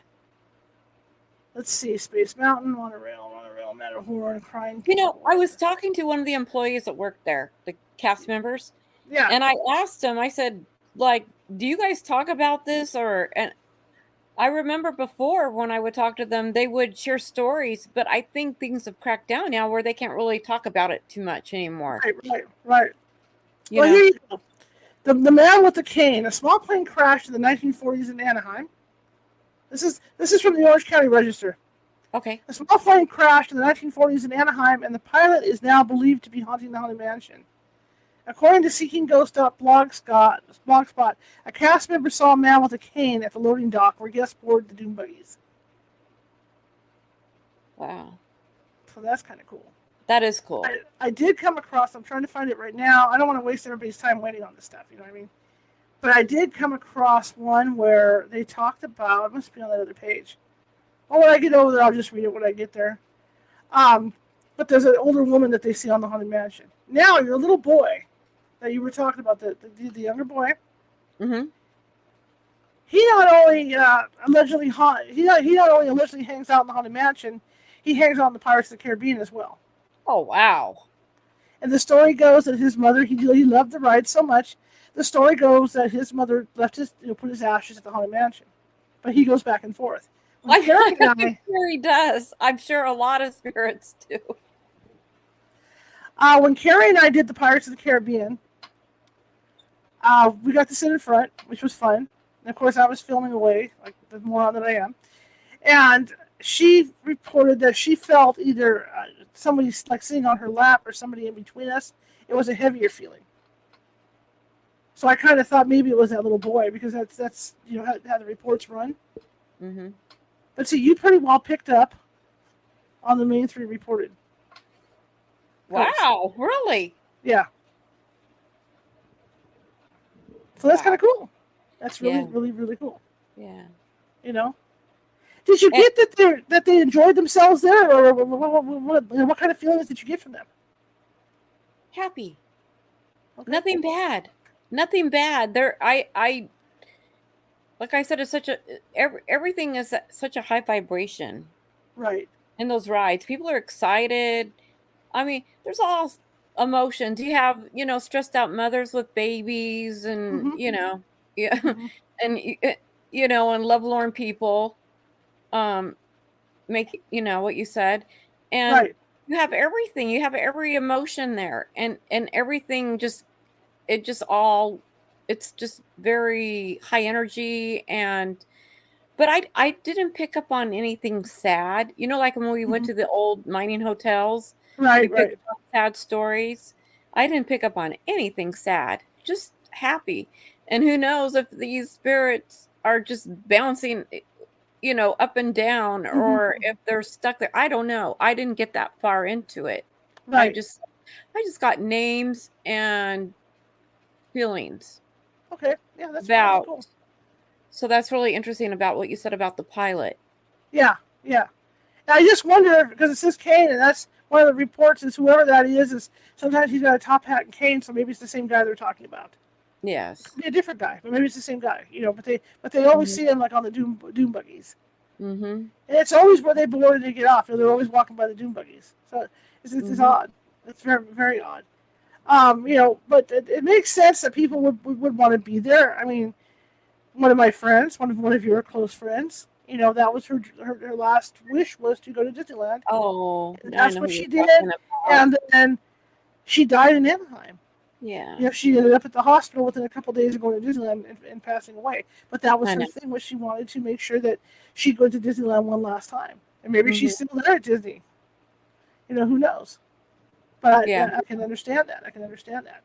Let's see, Space Mountain, Monorail, Matterhorn, Crying. I was talking to one of the employees that worked there, the cast members, Yeah. and I asked him, I said, like, do you guys talk about this? And I remember before when I would talk to them, they would share stories, but I think things have cracked down now where they can't really talk about it too much anymore. Right. Well, here you go. The Man with the Cane. A small plane crashed in the 1940s in Anaheim. This is from the Orange County Register. Okay. A small plane crashed in the 1940s in Anaheim, and the pilot is now believed to be haunting the Haunted Mansion. According to SeekingGhost.blogspot, a cast member saw a man with a cane at the loading dock where guests boarded the dune buggies. Wow. So that's kind of cool. That is cool. I did come across, I'm trying to find it right now. I don't want to waste everybody's time waiting on this stuff, you know what I mean? But I did come across one where they talked about, it must be on that other page. Well, when I get over there, I'll just read it when I get there. But there's an older woman that they see on the Haunted Mansion. Now, your little boy that you were talking about, the younger boy, mm-hmm. he not only allegedly hangs out in the Haunted Mansion, he hangs out in the Pirates of the Caribbean as well. Oh, wow. And the story goes that his mother, he loved the ride so much, the story goes that his mother left put his ashes at the Haunted Mansion. But he goes back and forth. I'm sure he does. I'm sure a lot of spirits do. When Carrie and I did the Pirates of the Caribbean, we got to sit in front, which was fun. And of course, I was filming away, like the moron that I am. And she reported that she felt either somebody like sitting on her lap or somebody in between us. It was a heavier feeling. So I kind of thought maybe it was that little boy because that's how the reports run. Mm-hmm. But see, you pretty well picked up on the main three reported. Wow, really? Yeah. So that's kind of cool. That's really, really, really cool. Yeah. Did you get that they enjoyed themselves there, or what kind of feelings did you get from them? Happy. Okay. Nothing bad. Nothing bad. I like I said, it's everything is such a high vibration. Right. In those rides, people are excited. I mean, there's all emotions. You have, stressed out mothers with babies and, Mm-hmm. and, and lovelorn people, make, what you said. And right. You have everything. You have every emotion there and everything it's just very high energy but I didn't pick up on anything sad. Like when we went to the old mining hotels. Right, we picked up sad stories. I didn't pick up on anything sad. Just happy. And who knows if these spirits are just bouncing, up and down, or if they're stuck there. I don't know. I didn't get that far into it. Right. I just got names and feelings. Okay. Yeah, that's cool. So that's really interesting about what you said about the pilot. Yeah. I just wonder, because it says cane, and that's one of the reports is whoever that is sometimes he's got a top hat and cane, so maybe it's the same guy they're talking about. Yes. It could be a different guy, but maybe it's the same guy, but they always see him like on the dune buggies. Mm-hmm. And it's always where they board and get off. They're always walking by the dune buggies. So it's odd. It's very, very odd. But it makes sense that people would want to be there. I mean, one of my friends, one of your close friends, that was her last wish was to go to Disneyland. Oh, and that's what she did. And then she died in Anaheim. Yeah. She ended up at the hospital within a couple of days of going to Disneyland and passing away. But that was her thing, was she wanted to make sure that she'd go to Disneyland one last time. And maybe she's still there at Disney. Who knows? But I can understand that.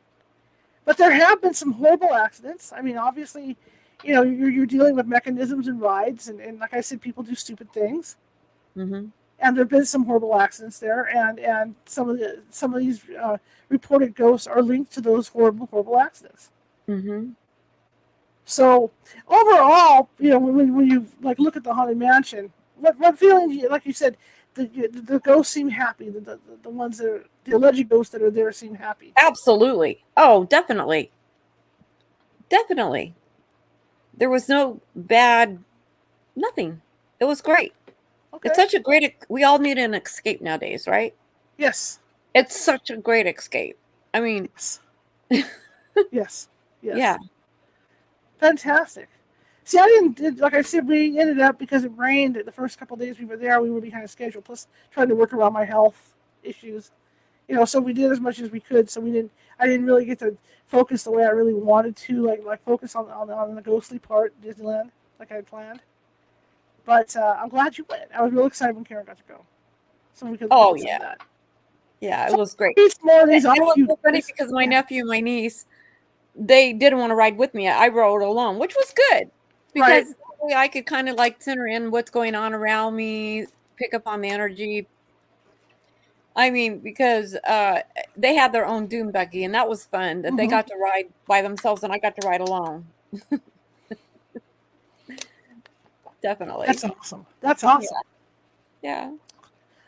But there have been some horrible accidents. I mean, obviously, you're dealing with mechanisms and rides, and like I said, people do stupid things. Mm-hmm. And there have been some horrible accidents there, and some of these reported ghosts are linked to those horrible accidents. Mm-hmm. So overall, when you like look at the Haunted Mansion, what feeling do you, like you said, the ghosts seem happy. The ones that are the alleged ghosts that are there seem happy. Absolutely. Oh, definitely. Definitely. There was no bad, nothing. It was great. Okay. It's such a great, we all need an escape nowadays, right? Yes. It's such a great escape. I mean, Yes. Yes. Yes. yeah. Fantastic. See, like I said, we ended up, because it rained the first couple of days we were there, we were behind a schedule, plus trying to work around my health issues. So we did as much as we could, so I didn't really get to focus the way I really wanted to, like focus on the ghostly part of Disneyland, like I had planned. But I'm glad you went. I was real excited when Caren got to go. So we could Oh, do yeah. that. Yeah, it was great. More of these It was so funny guys. because my nephew and my niece, they didn't want to ride with me. I rode alone, which was good because that way I could kind of like center in what's going on around me, pick up on the energy. I mean, because they had their own dune buggy, and that was fun. That they got to ride by themselves, and I got to ride alone. Definitely. That's awesome. That's awesome. Yeah.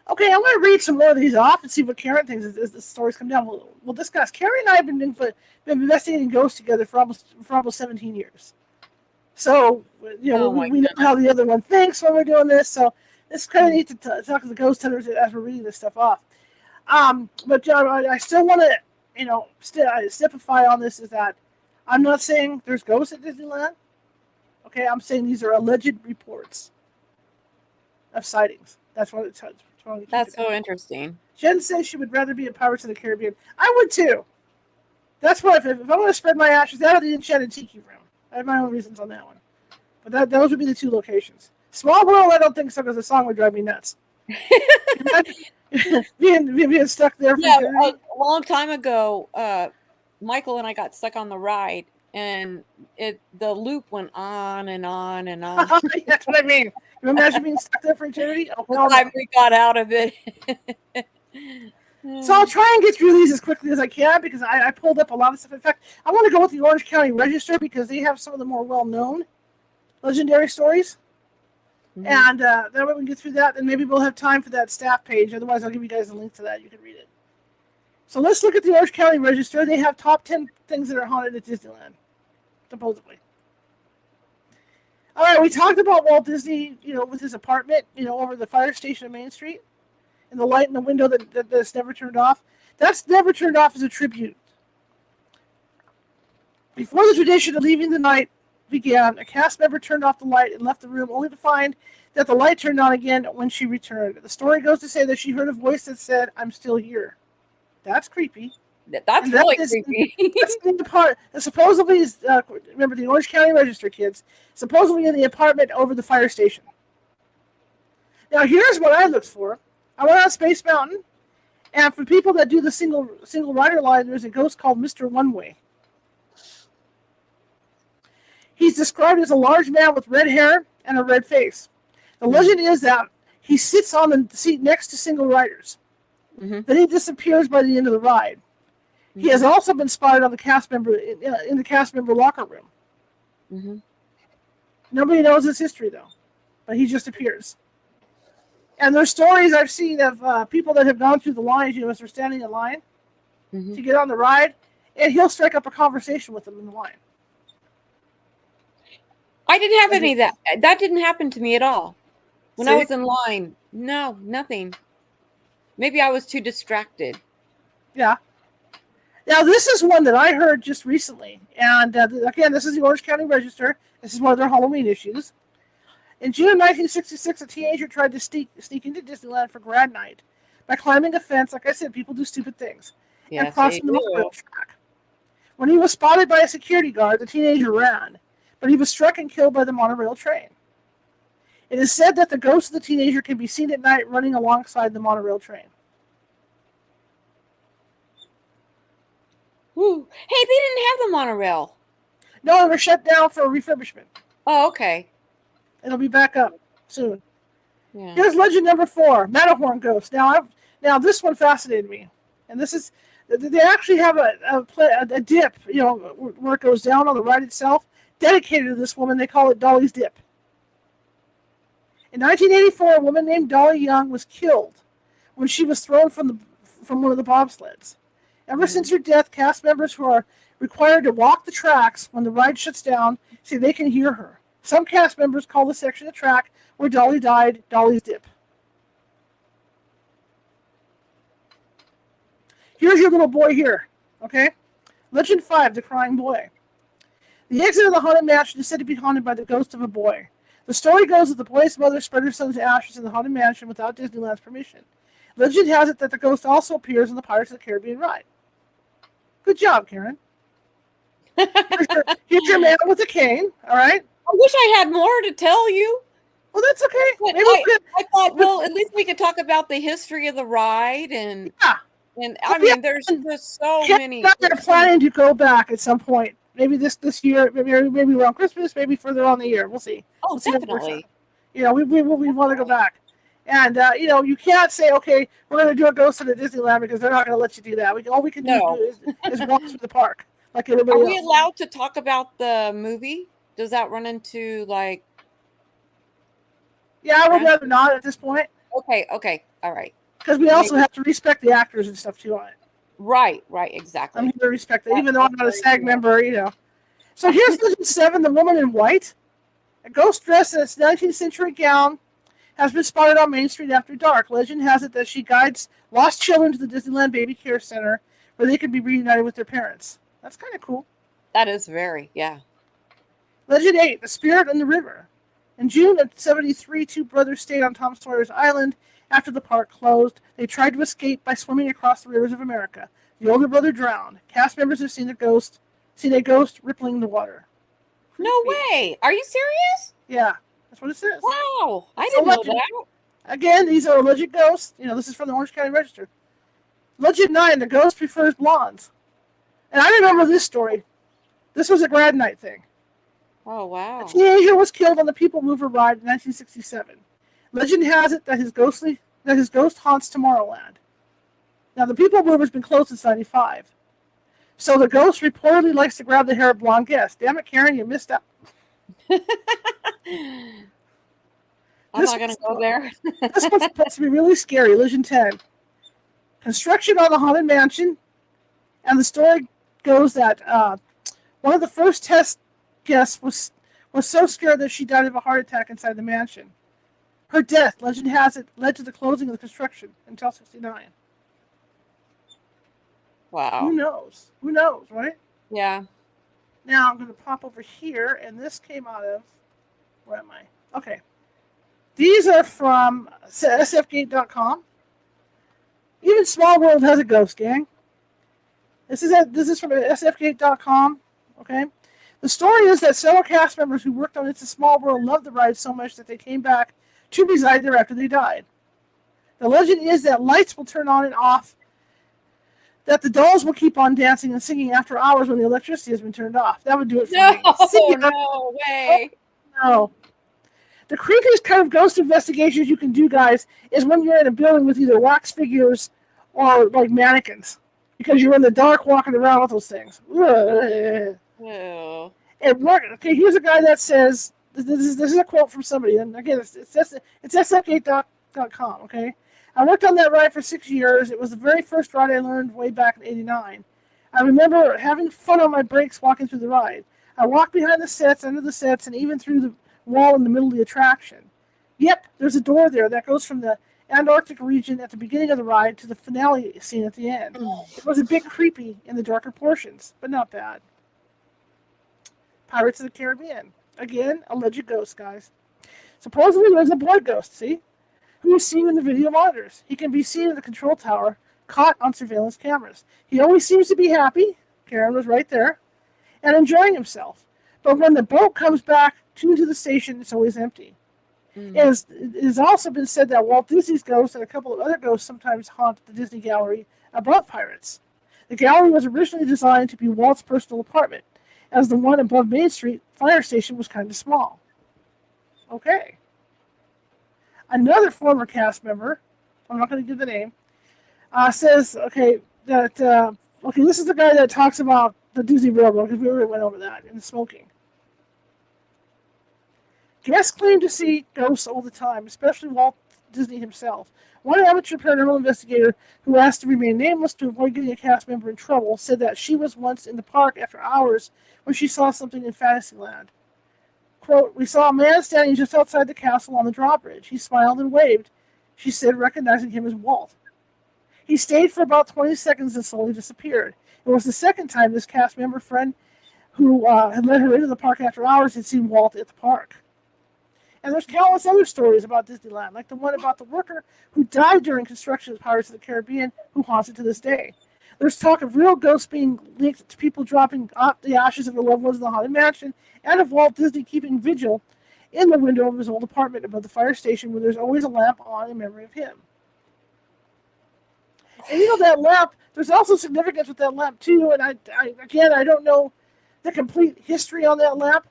Okay, I'm going to read some more of these off and see what Caren thinks as the stories come down. We'll discuss. Caren and I have been investigating ghosts together for almost 17 years. So, we know how the other one thinks when we're doing this. So, it's kind of neat to talk to the ghost hunters as we're reading this stuff off. But I still want to, stipify on this, is that I'm not saying there's ghosts at Disneyland. Okay, I'm saying these are alleged reports of sightings. That's what it's. That's so interesting. Jen says she would rather be at Pirates of the Caribbean. I would too. That's what if I want to spread my ashes out of the Enchanted Tiki Room. I have my own reasons on that one. But those would be the two locations. Small World, I don't think so, because the song would drive me nuts. being stuck there for a long time ago, Michael and I got stuck on the ride, and the loop went on and on and on. That's what I mean. You imagine being stuck there for eternity? Oh, no. Time we got out of it. So I'll try and get through these as quickly as I can, because I pulled up a lot of stuff. In fact, I want to go with the Orange County Register, because they have some of the more well-known legendary stories. And then when we get through that, then maybe we'll have time for that staff page. Otherwise, I'll give you guys a link to that. You can read it. So let's look at the Orange County Register. They have top 10 things that are haunted at Disneyland, supposedly. All right, we talked about Walt Disney, with his apartment, over the fire station on Main Street, and the light in the window that's never turned off. That's never turned off as a tribute. Before the tradition of leaving the night began, a cast member turned off the light and left the room, only to find that the light turned on again when she returned. The story goes to say that she heard a voice that said, "I'm still here." That's creepy. That's really creepy. That's the part. Supposedly, remember the Orange County Register, kids. Supposedly in the apartment over the fire station. Now, here's what I looked for. I went on Space Mountain, and for people that do the single rider line, there's a ghost called Mr. One Way. He's described as a large man with red hair and a red face. The legend is that he sits on the seat next to single riders. Then he disappears by the end of the ride. He has also been spotted on the cast member in the cast member locker room. Nobody knows his history, though, but he just appears. And there's stories I've seen of people that have gone through the lines, as they're standing in line to get on the ride, and he'll strike up a conversation with them in the line. I didn't have any of that. That didn't happen to me at all. When I was in line, no, nothing. Maybe I was too distracted. Yeah. Now, this is one that I heard just recently. And again, this is the Orange County Register. This is one of their Halloween issues. In June of 1966, a teenager tried to sneak into Disneyland for grad night by climbing a fence. Like I said, people do stupid things. Yes, and crossing the monorail track. When he was spotted by a security guard, the teenager ran, but he was struck and killed by the monorail train. It is said that the ghost of the teenager can be seen at night running alongside the monorail train. Ooh. Hey, they didn't have the monorail. No, they were shut down for refurbishment. Oh, okay. It'll be back up soon. Yeah. Here's legend number 4, Matterhorn ghost. Now this one fascinated me, and this is they actually have a dip, where it goes down on the ride itself, dedicated to this woman. They call it Dolly's Dip. In 1984, a woman named Dolly Young was killed when she was thrown from one of the bobsleds. Ever since her death, cast members who are required to walk the tracks when the ride shuts down so they can hear her. Some cast members call the section of the track where Dolly died Dolly's Dip. Here's your little boy here, okay? Legend 5, The Crying Boy. The exit of the haunted mansion is said to be haunted by the ghost of a boy. The story goes that the boy's mother spread her son's ashes in the haunted mansion without Disneyland's permission. Legend has it that the ghost also appears in the Pirates of the Caribbean ride. Good job, Caren. Here's your man with a cane, all right? I wish I had more to tell you. Well, that's okay. But Maybe I thought, well, at least we could talk about the history of the ride and I mean, there's just so many. They're planning to go back at some point. Maybe this year, maybe around Christmas, maybe further on the year. We'll see. Oh, we'll see definitely. We want to go back. And, you can't say, okay, we're going to do a ghost at Disneyland because they're not going to let you do that. All we can do is walk through the park like everybody else. Are we allowed to talk about the movie? Does that run into, like... Yeah, I would rather not at this point. Okay, all right. Because we also have to respect the actors and stuff, too, on it. Right, exactly. I'm here to respect it, even though I'm not a SAG member, So here's Legend 7, The Woman in White. A ghost dressed in its 19th century gown has been spotted on Main Street after dark. Legend has it that she guides lost children to the Disneyland Baby Care Center where they can be reunited with their parents. That's kind of cool. That is very, yeah. Legend 8, The Spirit in the River. In June of 1973, two brothers stayed on Tom Sawyer's Island after the park closed. They tried to escape by swimming across the rivers of America. The older brother drowned. Cast members have seen a ghost rippling the water. No way! Are you serious? Yeah, that's what it says. Wow, I didn't know that. Again, these are alleged ghosts. This is from the Orange County Register. Legend 9, The Ghost Prefers Blondes. And I remember this story. This was a grad night thing. Oh, wow. A teenager was killed on the People Mover ride in 1967. Legend has it that his ghost haunts Tomorrowland. Now, the People Mover's been closed since 1995. So the ghost reportedly likes to grab the hair of blonde guests. Damn it, Caren, you missed out. I'm not going to go there. This one's supposed to be really scary. Legend 10. Construction on the Haunted Mansion. And the story goes that one of the first test guests was so scared that she died of a heart attack inside the mansion. Her death, legend has it, led to the closing of the construction until 1969. Wow. Who knows? Who knows, right? Yeah. Now I'm going to pop over here, and this came out of... Where am I? Okay. These are from sfgate.com. Even Small World has a ghost, gang. This is from sfgate.com, okay? The story is that several cast members who worked on It's a Small World loved the ride so much that they came back to reside there after they died. The legend is that lights will turn on and off, that the dolls will keep on dancing and singing after hours when the electricity has been turned off. That would do it for me. No way. Oh, no. The creepiest kind of ghost investigations you can do, guys, is when you're in a building with either wax figures or like mannequins, because you're in the dark walking around with those things. Ew. Okay, here's a guy that says, this is a quote from somebody, and again, it's sfgate.com, okay? I worked on that ride for 6 years. It was the very first ride I learned way back in '89. I remember having fun on my breaks walking through the ride. I walked behind the sets, under the sets, and even through the wall in the middle of the attraction. Yep, there's a door there that goes from the Antarctic region at the beginning of the ride to the finale scene at the end. It was a bit creepy in the darker portions, but not bad. Pirates of the Caribbean. Again, alleged ghost, guys. Supposedly there's a boy ghost, see? Who is seen in the video monitors. He can be seen in the control tower, caught on surveillance cameras. He always seems to be happy, Caren was right there, and enjoying himself. But when the boat comes back to the station, it's always empty. It has also been said that Walt Disney's ghost and a couple of other ghosts sometimes haunt the Disney Gallery above Pirates. The gallery was originally designed to be Walt's personal apartment, as the one above Main Street fire station was kind of small. Okay. Another former cast member, I'm not going to give the name, says, this is the guy that talks about the Disney Railroad, because we already went over that, and the smoking. Guests claim to see ghosts all the time, especially Walt Disney himself. One amateur paranormal investigator who asked to remain nameless to avoid getting a cast member in trouble said that she was once in the park after hours when she saw something in Fantasyland. Quote, "We saw a man standing just outside the castle on the drawbridge. He smiled and waved," she said, recognizing him as Walt. He stayed for about 20 seconds and slowly disappeared. It was the second time this cast member friend who had led her into the park after hours had seen Walt at the park. And there's countless other stories about Disneyland, like the one about the worker who died during construction of Pirates of the Caribbean, who haunts it to this day. There's talk of real ghosts being linked to people dropping off the ashes of their loved ones in the Haunted Mansion, and of Walt Disney keeping vigil in the window of his old apartment above the fire station where there's always a lamp on in memory of him. And that lamp, there's also significance with that lamp too, and I don't know the complete history on that lamp,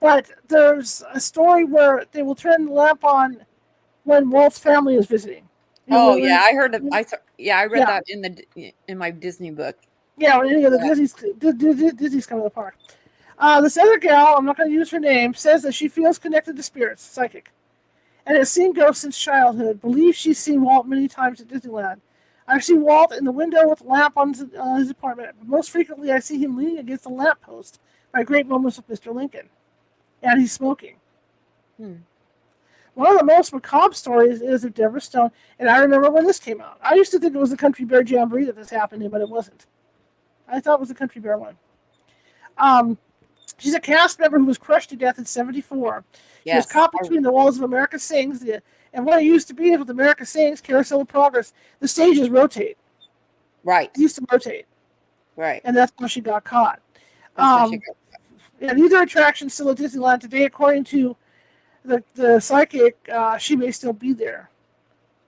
but there's a story where they will turn the lamp on when Walt's family is visiting. I heard it. I read that in my Disney book. Yeah, when any of the Disney's come to the park. This other gal, I'm not going to use her name, says that she feels connected to spirits, psychic, and has seen ghosts since childhood. Believes she's seen Walt many times at Disneyland. I've seen Walt in the window with a lamp on his apartment. But most frequently, I see him leaning against a lamppost by Great Moments with Mr. Lincoln, and he's smoking. One of the most macabre stories is of Deborah Stone, and I remember when this came out. I used to think it was the Country Bear Jamboree that this happened in, but it wasn't. I thought it was the Country Bear one. She's a cast member who was crushed to death in '74. She was caught between the walls of America Sings, and what it used to be with America Sings, Carousel of Progress, the stages rotate. Right. It used to rotate. Right. And that's when she got caught. And these are attractions still at Disneyland today, according to the psychic. She may still be there.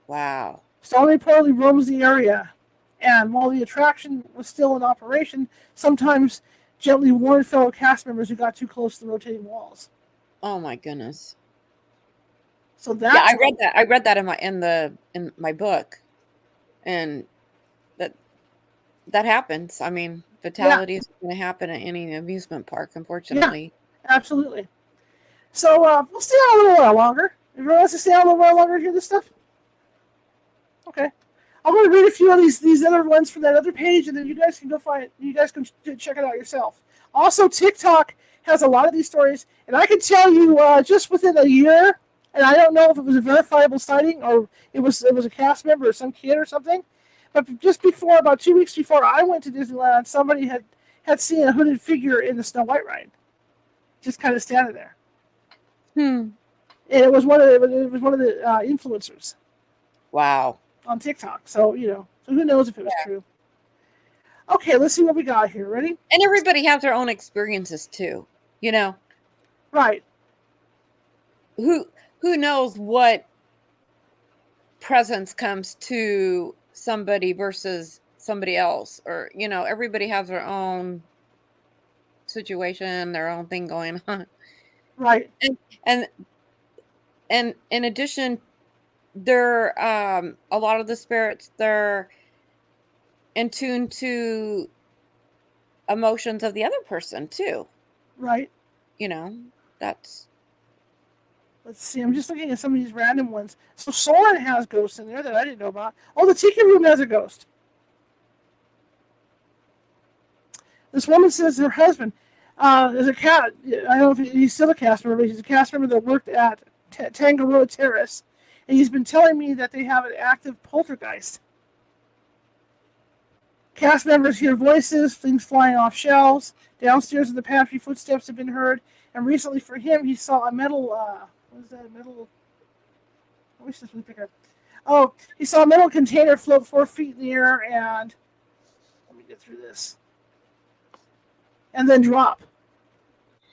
Wow. Stone reportedly roams the area, and while the attraction was still in operation, sometimes gently warned fellow cast members who got too close to the rotating walls. Oh my goodness. So that's I read that. I read that in my book, and that happens. I mean, fatalities are going to happen at any amusement park, unfortunately. Yeah, absolutely. So we'll stay on a little while longer. Everyone wants to stay on a little while longer and hear this stuff? Okay. I'm going to read a few of these other ones from that other page, and then you guys can go find it. You guys can check it out yourself. Also, TikTok has a lot of these stories, and I can tell you just within a year, and I don't know if it was a verifiable sighting or it was a cast member or some kid or something, but just before, about 2 weeks before I went to Disneyland, somebody had seen a hooded figure in the Snow White ride, just kind of standing there. And it was one of the influencers. Wow. On TikTok, so who knows if it was true. Okay, let's see what we got here. Ready? And everybody has their own experiences too. Right. Who knows what presence comes to somebody versus somebody else, or everybody has their own situation, their own thing going on. Right. And in addition, they're a lot of the spirits, they're in tune to emotions of the other person too. Right. That's. Let's see. I'm just looking at some of these random ones. So Soren has ghosts in there that I didn't know about. Oh, the Tiki Room has a ghost. This woman says her husband is a cat. I don't know if he's still a cast member, but he's a cast member that worked at Tangaroa Terrace. And he's been telling me that they have an active poltergeist. Cast members hear voices, things flying off shelves. Downstairs in the pantry, footsteps have been heard. And recently for him, he saw a metal... what is that? Metal... I wish this was bigger. Oh, he saw a metal container float 4 feet in the air and... Let me get through this. And then drop.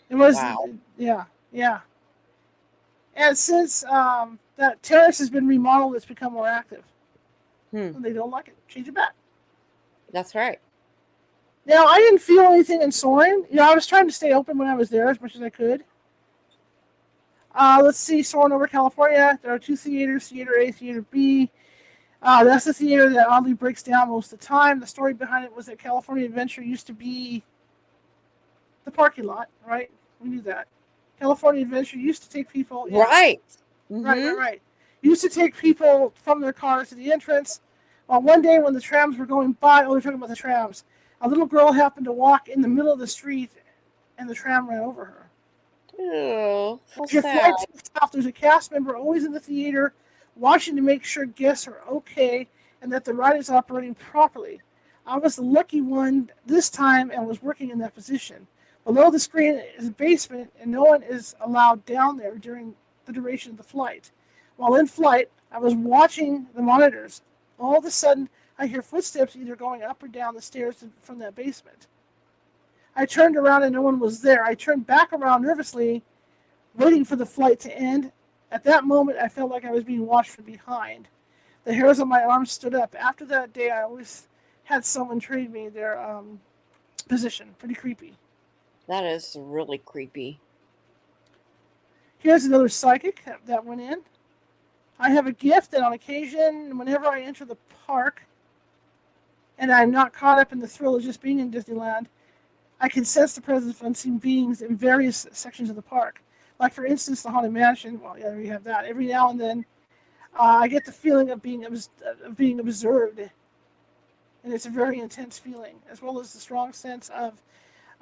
It was... Wow. Yeah. And since that terrace has been remodeled, it's become more active. And they don't like it. Change it back. That's right. Now, I didn't feel anything in Soaring. I was trying to stay open when I was there as much as I could. Let's see, Soaring over California. There are 2 theaters, Theater A, Theater B. That's the theater that oddly breaks down most of the time. The story behind it was that California Adventure used to be the parking lot, right? We knew that. California Adventure used to take people... Right. Right. We used to take people from their cars to the entrance. Well, one day when the trams were going by, we're talking about the trams, a little girl happened to walk in the middle of the street, and the tram ran over her. Oh, how If your sad. flight takes off, there's a cast member always in the theater watching to make sure guests are okay and that the ride is operating properly. I was the lucky one this time and was working in that position. Below the screen is a basement, and no one is allowed down there during the duration of the flight. While in flight, I was watching the monitors. All of a sudden, I hear footsteps either going up or down the stairs from that basement. I turned around and no one was there. I turned back around nervously, waiting for the flight to end. At that moment, I felt like I was being watched from behind. The hairs on my arms stood up. After that day, I always had someone trade me their position. Pretty creepy. That is really creepy. Here's another psychic that went in. I have a gift that on occasion, whenever I enter the park, and I'm not caught up in the thrill of just being in Disneyland, I can sense the presence of unseen beings in various sections of the park. Like, for instance, the Haunted Mansion. Well, yeah, we have that. Every now and then, I get the feeling of being observed. And it's a very intense feeling, as well as the strong sense of,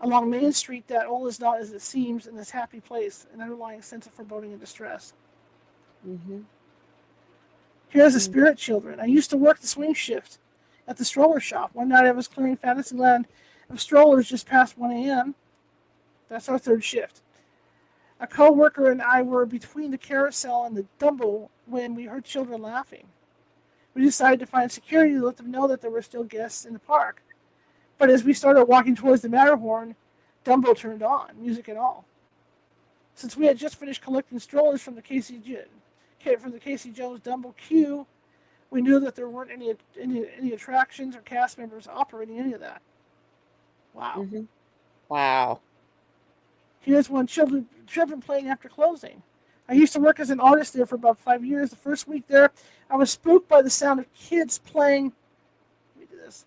along Main Street, that all is not as it seems in this happy place, an underlying sense of foreboding and distress. Mm-hmm. Here's the Spirit Children. I used to work the swing shift at the stroller shop. One night I was clearing Fantasyland of strollers just past 1 a.m. That's our third shift. A co-worker and I were between the carousel and the Dumbo when we heard children laughing. We decided to find security to let them know that there were still guests in the park. But as we started walking towards the Matterhorn, Dumbo turned on, music and all. Since we had just finished collecting strollers from the Casey Jones Dumbo queue, we knew that there weren't any attractions or cast members operating any of that. Wow. Mm-hmm. Wow. Here's one, children playing after closing. I used to work as an artist there for about 5 years. The first week there, I was spooked by the sound of kids playing. Let me do this.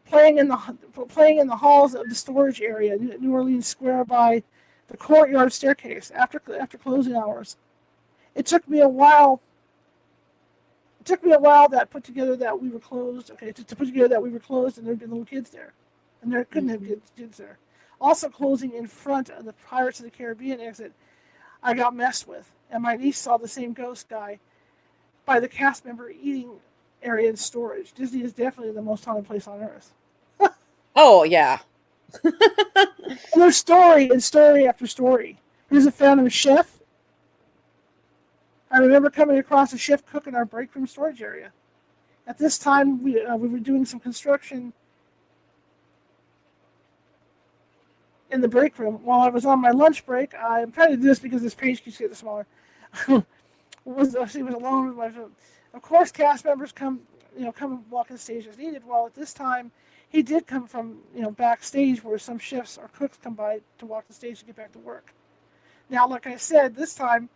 Playing in the halls of the storage area, New Orleans Square, by the courtyard staircase after closing hours. It took me a while that put together that we were closed. Okay, to put together that we were closed and there'd been little kids there, and there couldn't have kids there. Also closing in front of the Pirates of the Caribbean exit, I got messed with, and my niece saw the same ghost guy by the cast member eating area in storage. Disney is definitely the most haunted place on earth. Oh, yeah. There's story and story after story. Here's a phantom chef. I remember coming across a chef cook in our break room storage area. At this time, we were doing some construction in the break room. While I was on my lunch break, I'm trying to do this because this page keeps getting smaller. She was alone with my phone. Of course, cast members come and walk the stage as needed. While at this time, he did come from backstage where some chefs or cooks come by to walk the stage to get back to work. Now, like I said, this time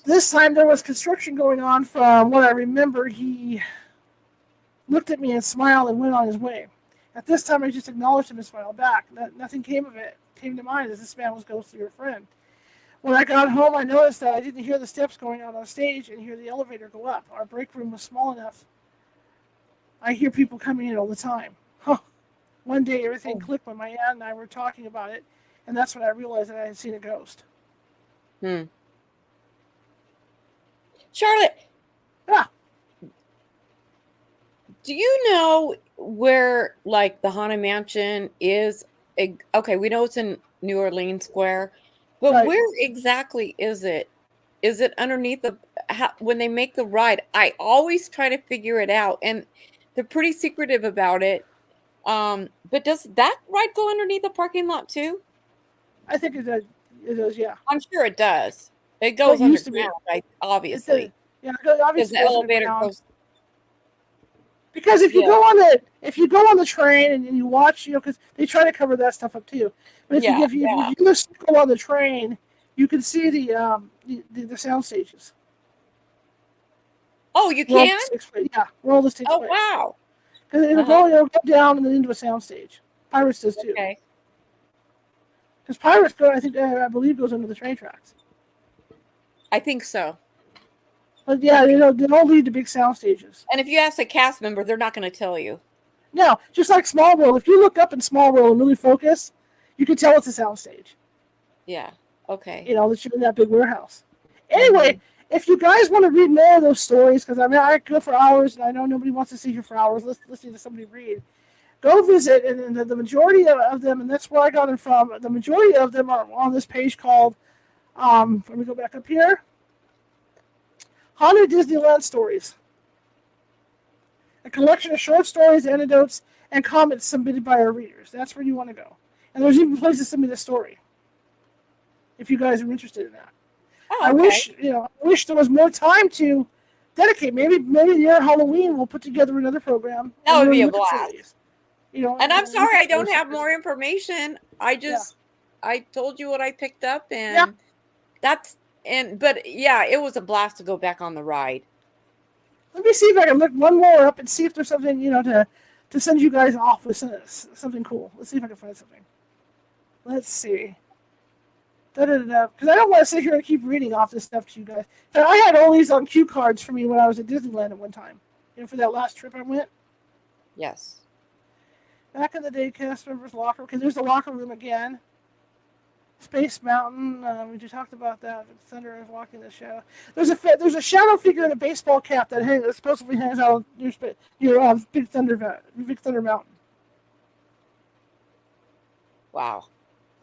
there was construction going on. From what I remember, he looked at me and smiled and went on his way. At this time, I just acknowledged him and smiled back. Nothing came of it. Came to mind as this man was ghostly or friend. When I got home, I noticed that I didn't hear the steps going out on stage and hear the elevator go up. Our break room was small enough. I hear people coming in all the time. One day, everything clicked when my aunt and I were talking about it, and that's when I realized that I had seen a ghost. Charlotte. Yeah. Do you know where, like, the Haunted Mansion is? Okay, we know it's in New Orleans Square, but Right. where exactly is it? Is it underneath when they make the ride? I always try to figure it out, and they're pretty secretive about it. But does that ride go underneath the parking lot too? I think it does. It does, yeah. I'm sure it does. It goes It used to be. underground, obviously. Yeah, Because obviously the it goes elevator underground. goes. Because if you go on the train and you watch, because they try to cover that stuff up too. But if you do a circle on the train, you can see the sound stages. Oh, you can? Yeah, where all this takes place. Oh, wow. Because it'll go down and then into a sound stage. Pirates does too. Okay. Because Pirates I believe goes under the train tracks. I think so. But yeah, they don't lead to big sound stages. And if you ask a cast member, they're not going to tell you. No, just like Small World. If you look up in Small World and really focus, you can tell it's a sound stage. Yeah. Okay. That you're in that big warehouse. Anyway, if you guys want to read more of those stories, because I mean, I could go for hours, and I know nobody wants to sit here for hours listening to somebody read. Go visit, and the majority of them, and that's where I got them from. The majority of them are on this page called. Let me go back up here. Haunted Disneyland Stories. A collection of short stories, anecdotes, and comments submitted by our readers. That's where you want to go. And there's even places to submit a story. If you guys are interested in that. Oh, I okay. wish there was more time to dedicate. Maybe near Halloween we'll put together another program. That would be a look at some of blast. these. And I'm sorry I don't have more information. I told you what I picked up, and but yeah, it was a blast to go back on the ride. Let me see if I can look one more up and see if there's something, to send you guys off with something cool. Let's see if I can find something. Let's see. Because I don't want to sit here and keep reading off this stuff to you guys. I had all these on cue cards for me when I was at Disneyland at one time. For that last trip I went. Yes. Back in the day, cast members' locker. Okay, there's the locker room again. Space Mountain. We just talked about that. Thunder is walking the shadow. There's a shadow figure in a baseball cap that supposedly hangs out near Big Thunder Mountain. Wow.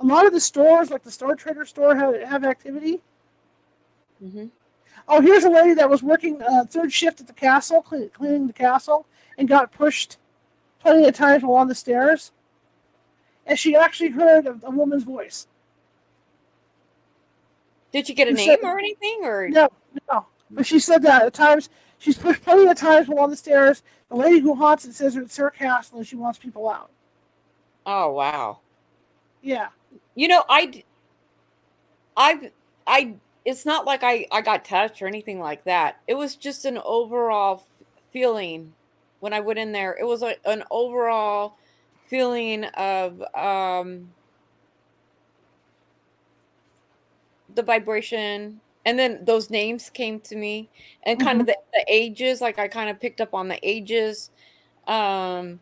A lot of the stores, like the Star Trader store, have activity. Mm-hmm. Oh, here's a lady that was working third shift at the castle, cleaning the castle, and got pushed plenty of times while on the stairs. And she actually heard a woman's voice. Did you get a name or anything? Or no. But she said that at times she's pushed plenty of times while on the stairs. The lady who haunts it says it's her castle and she wants people out. Oh wow. Yeah. It's not like I got touched or anything like that. It was just an overall feeling when I went in there. It was an overall feeling of the vibration, and then those names came to me, and kind of the ages. Like I kind of picked up on the ages. But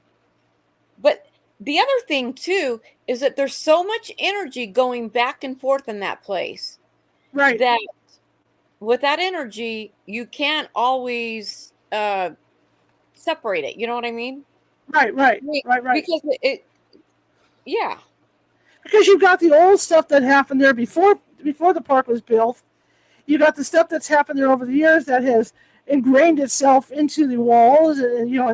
the other thing too is that there's so much energy going back and forth in that place. Right. That with that energy, you can't always separate it. You know what I mean? Right. Because yeah. Because you've got the old stuff that happened there before the park was built. You got the stuff that's happened there over the years that has ingrained itself into the walls, and how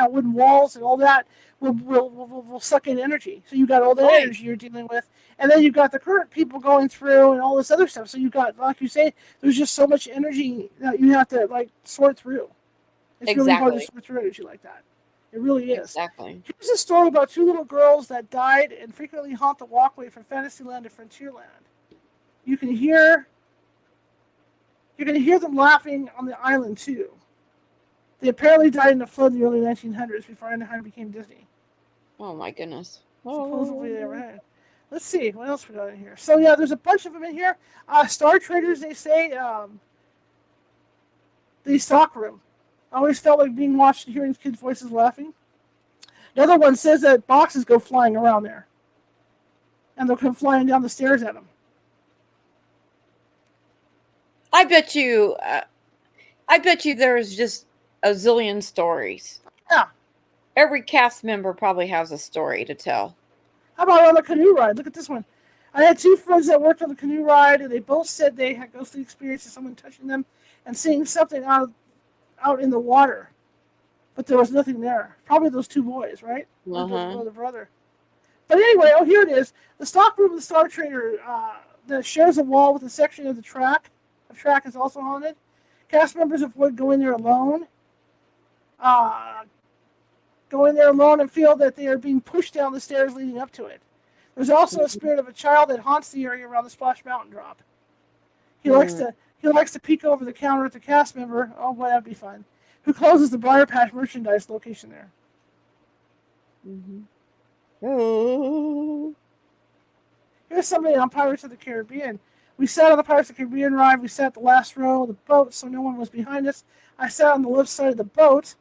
wooden walls and all that will suck in energy. So you got all that energy you're dealing with, and then you've got the current people going through and all this other stuff. So you've got, like you say, there's just so much energy that you have to sort through. It's really hard to sort through energy like that. It really is. Exactly. Here's a story about two little girls that died and frequently haunt the walkway from Fantasyland to Frontierland. You're going to hear them laughing on the island too. They apparently died in a flood in the early 1900s before Anaheim became Disney. Oh my goodness. Supposedly they were had. Let's see what else we got in here. So yeah, there's a bunch of them in here. Star Traders, they say, the stock room. I always felt like being watched and hearing kids' voices laughing. Another one says that boxes go flying around there. And they'll come flying down the stairs at them. I bet you there's just a zillion stories. Yeah. Every cast member probably has a story to tell. How about on the canoe ride? Look at this one. I had two friends that worked on the canoe ride, and they both said they had ghostly experiences of someone touching them and seeing something out in the water. But there was nothing there. Probably those two boys, right? The brother. But anyway, here it is. The stock room of the Star Trader that shares a wall with a section of the track. The track is also haunted. Cast members avoid going there alone. And feel that they are being pushed down the stairs leading up to it. There's also a spirit of a child that haunts the area around the Splash Mountain drop. He likes to peek over the counter at the cast member. Oh boy, that'd be fun. Who closes the Briar Patch merchandise location there. Oh. Here's somebody on Pirates of the Caribbean. We sat on the Pirates of the Caribbean ride. We sat at the last row of the boat, so no one was behind us. I sat on the left side of the boat.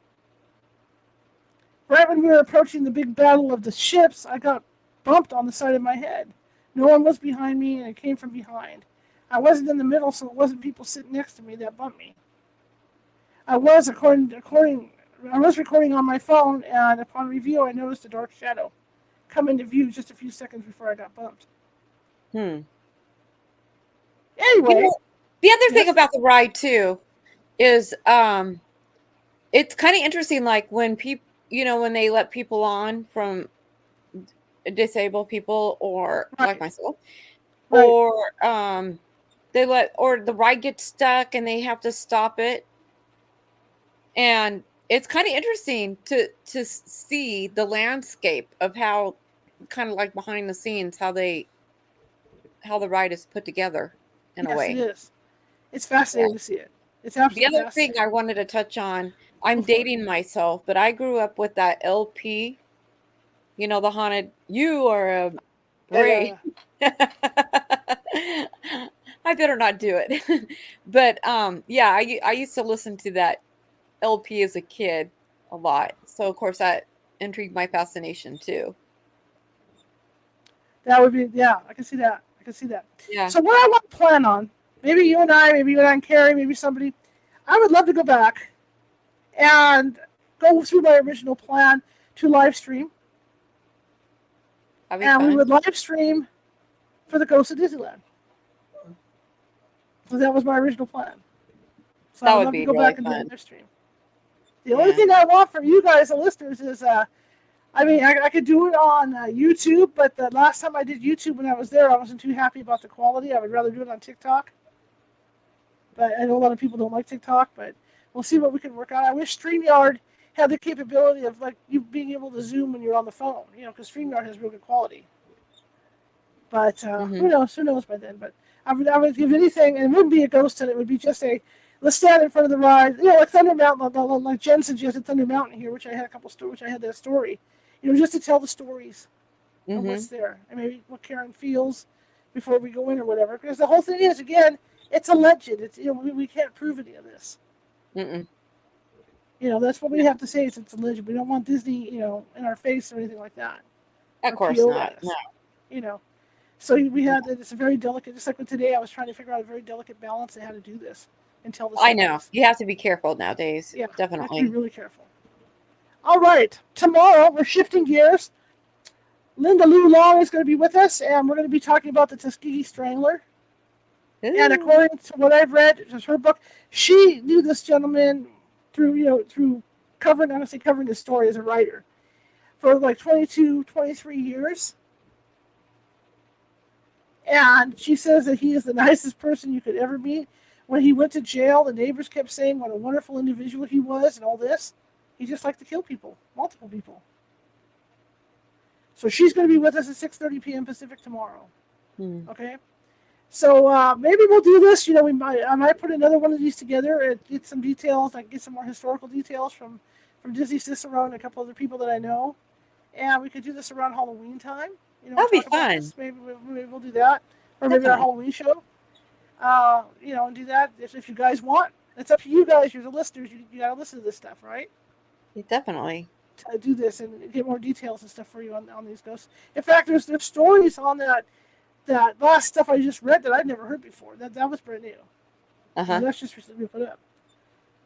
Right when we were approaching the big battle of the ships, I got bumped on the side of my head. No one was behind me, and it came from behind. I wasn't in the middle, so it wasn't people sitting next to me that bumped me. I was recording on my phone, and upon review, I noticed a dark shadow come into view just a few seconds before I got bumped. Anyway, The other thing about the ride too is it's kind of interesting. Like when people, when they let people on from disabled people or like myself, or the ride gets stuck and they have to stop it. And it's kind of interesting to see the landscape of how, kind of like behind the scenes, how the ride is put together in a way. Yes, it is. It's fascinating to see it. It's absolutely the other thing I wanted to touch on, I'm dating myself, but I grew up with that LP, the haunted, you are a brave. I better not do it. But I used to listen to that LP as a kid a lot. So of course that intrigued my fascination too. That would be, I can see that. Yeah. So what I want to plan on, maybe you and I and Carrie, maybe somebody, I would love to go back and go through my original plan to live stream. And we would live stream for the Ghost of Disneyland. So that was my original plan. So I would love to go back and do a live stream. The only thing I want from you guys, the listeners, is, I could do it on YouTube, but the last time I did YouTube when I was there, I wasn't too happy about the quality. I would rather do it on TikTok. But I know a lot of people don't like TikTok, but we'll see what we can work on. I wish StreamYard had the capability of like you being able to zoom when you're on the phone, because StreamYard has real good quality. But who knows by then. But I would give anything, and it wouldn't be a ghost hunt. It would be just let's stand in front of the ride, like Thunder Mountain, like Jen suggested Thunder Mountain here, which I had which I had that story, just to tell the stories of what's there, and maybe what Caren feels before we go in or whatever. Because the whole thing is, again, it's a legend. It's we can't prove any of this. That's what we have to say. It's a legend. We don't want Disney, in our face or anything like that. Of course not. No. So we had it's a very delicate. Just like with today, I was trying to figure out a very delicate balance of how to do this and tell the stories. I know you have to be careful nowadays. Yeah, definitely. You have to be really careful. All right, tomorrow we're shifting gears. Linda Lou Long is going to be with us, and we're going to be talking about the Tuskegee Strangler. Ooh. And according to what I've read, it was her book. She knew this gentleman through covering the story as a writer for like 22, 23 years. And she says that he is the nicest person you could ever meet. When he went to jail, the neighbors kept saying what a wonderful individual he was and all this. He just liked to kill people, multiple people. So she's going to be with us at 6:30 p.m. Pacific tomorrow. Okay? So maybe we'll do this. I might put another one of these together and get some details, like get some more historical details from Disney Cicero and a couple other people that I know. And we could do this around Halloween time. That'd be fun. Maybe we'll do that. Or maybe our Halloween show. And do that if you guys want. It's up to you guys. You're the listeners. You got to listen to this stuff, right? Yeah, definitely. To do this and get more details and stuff for you on these ghosts. In fact, there's stories on that last stuff I just read that I'd never heard before. That was brand new. That's just recently put up.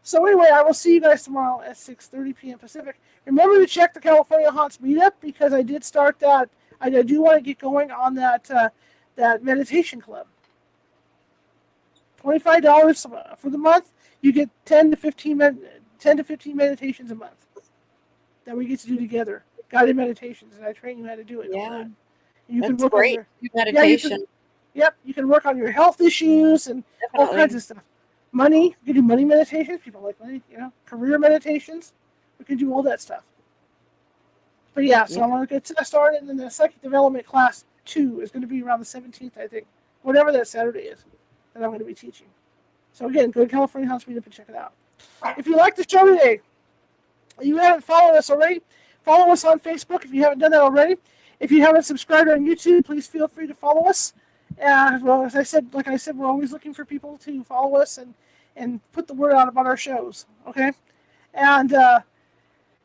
So anyway, I will see you guys tomorrow at 6:30 p.m. Pacific. Remember to check the California Haunts meetup because I did start that. I do want to get going on that meditation club. $25 for the month. You get 10 to 15 meditations a month that we get to do together. Guided meditations, and I train you how to do it. Yeah, that's great. Meditation. You can work on your health issues and all kinds of stuff. Money, you can do money meditations. People like money, career meditations. We can do all that stuff. But so I want to get started, and then the psychic development class 2 is going to be around the 17th, I think, whatever that Saturday is that I'm going to be teaching. So again, go to California Haunts Meetup and check it out. If you like the show today, you haven't followed us already, follow us on Facebook if you haven't done that already. If you haven't subscribed on YouTube, please feel free to follow us. Well, as I said, like I said, we're always looking for people to follow us and put the word out about our shows. Okay, and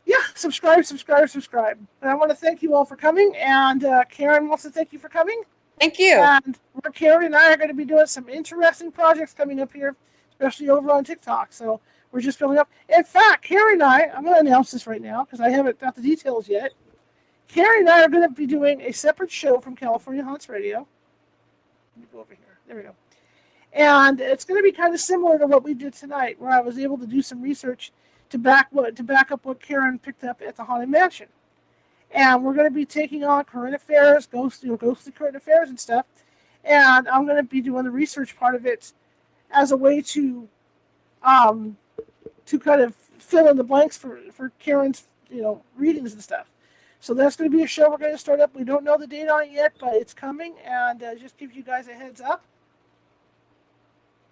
yeah, subscribe. And I want to thank you all for coming. And Caren wants to thank you for coming. Thank you. And Caren and I are going to be doing some interesting projects coming up here, especially over on TikTok. So we're just building up. In fact, Caren and I'm going to announce this right now because I haven't got the details yet. Caren and I are going to be doing a separate show from California Haunts Radio. Let me go over here. There we go. And it's going to be kind of similar to what we did tonight, where I was able to do some research to back up what Caren picked up at the Haunted Mansion. And we're going to be taking on current affairs, ghostly current affairs and stuff. And I'm going to be doing the research part of it as a way to kind of fill in the blanks for Caren's readings and stuff. So that's going to be a show we're going to start up. We don't know the date on it yet, but it's coming, and just give you guys a heads up.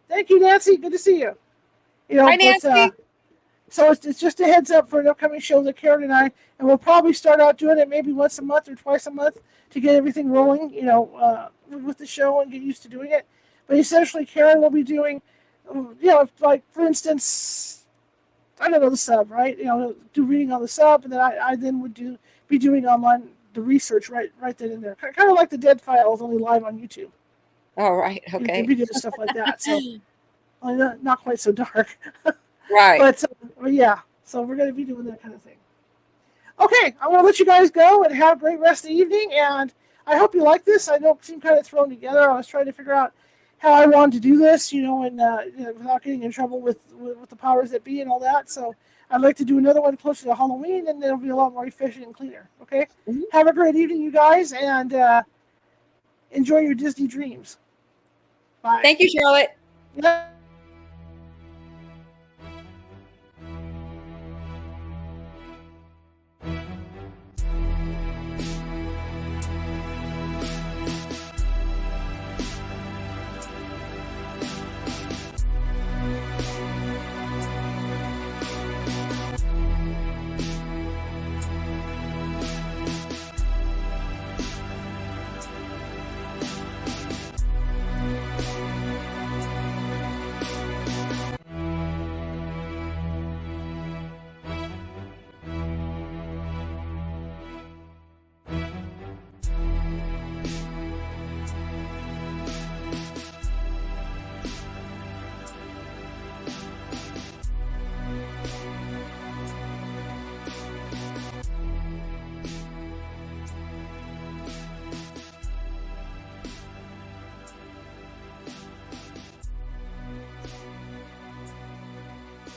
Thank you, Nancy. Good to see you. Hi, Nancy. So it's just a heads up for an upcoming show that Caren and we'll probably start out doing it maybe once a month or twice a month to get everything rolling, with the show and get used to doing it. But essentially, Caren will be doing, like, for instance, I don't know, the sub, right? Do reading on the sub, and then I then would be doing online the research right then and there. Kind of like the Dead Files, only live on YouTube. Oh, right. Okay. We do stuff like that. So not quite so dark. Right. But yeah, so we're going to be doing that kind of thing. Okay, I'm going to let you guys go and have a great rest of the evening. And I hope you like this. I know it seemed kind of thrown together. I was trying to figure out how I wanted to do this, and without getting in trouble with the powers that be and all that. So I'd like to do another one closer to Halloween, and it'll be a lot more efficient and cleaner. Okay? Mm-hmm. Have a great evening, you guys, and enjoy your Disney dreams. Bye. Thank you, Charlotte. Yeah.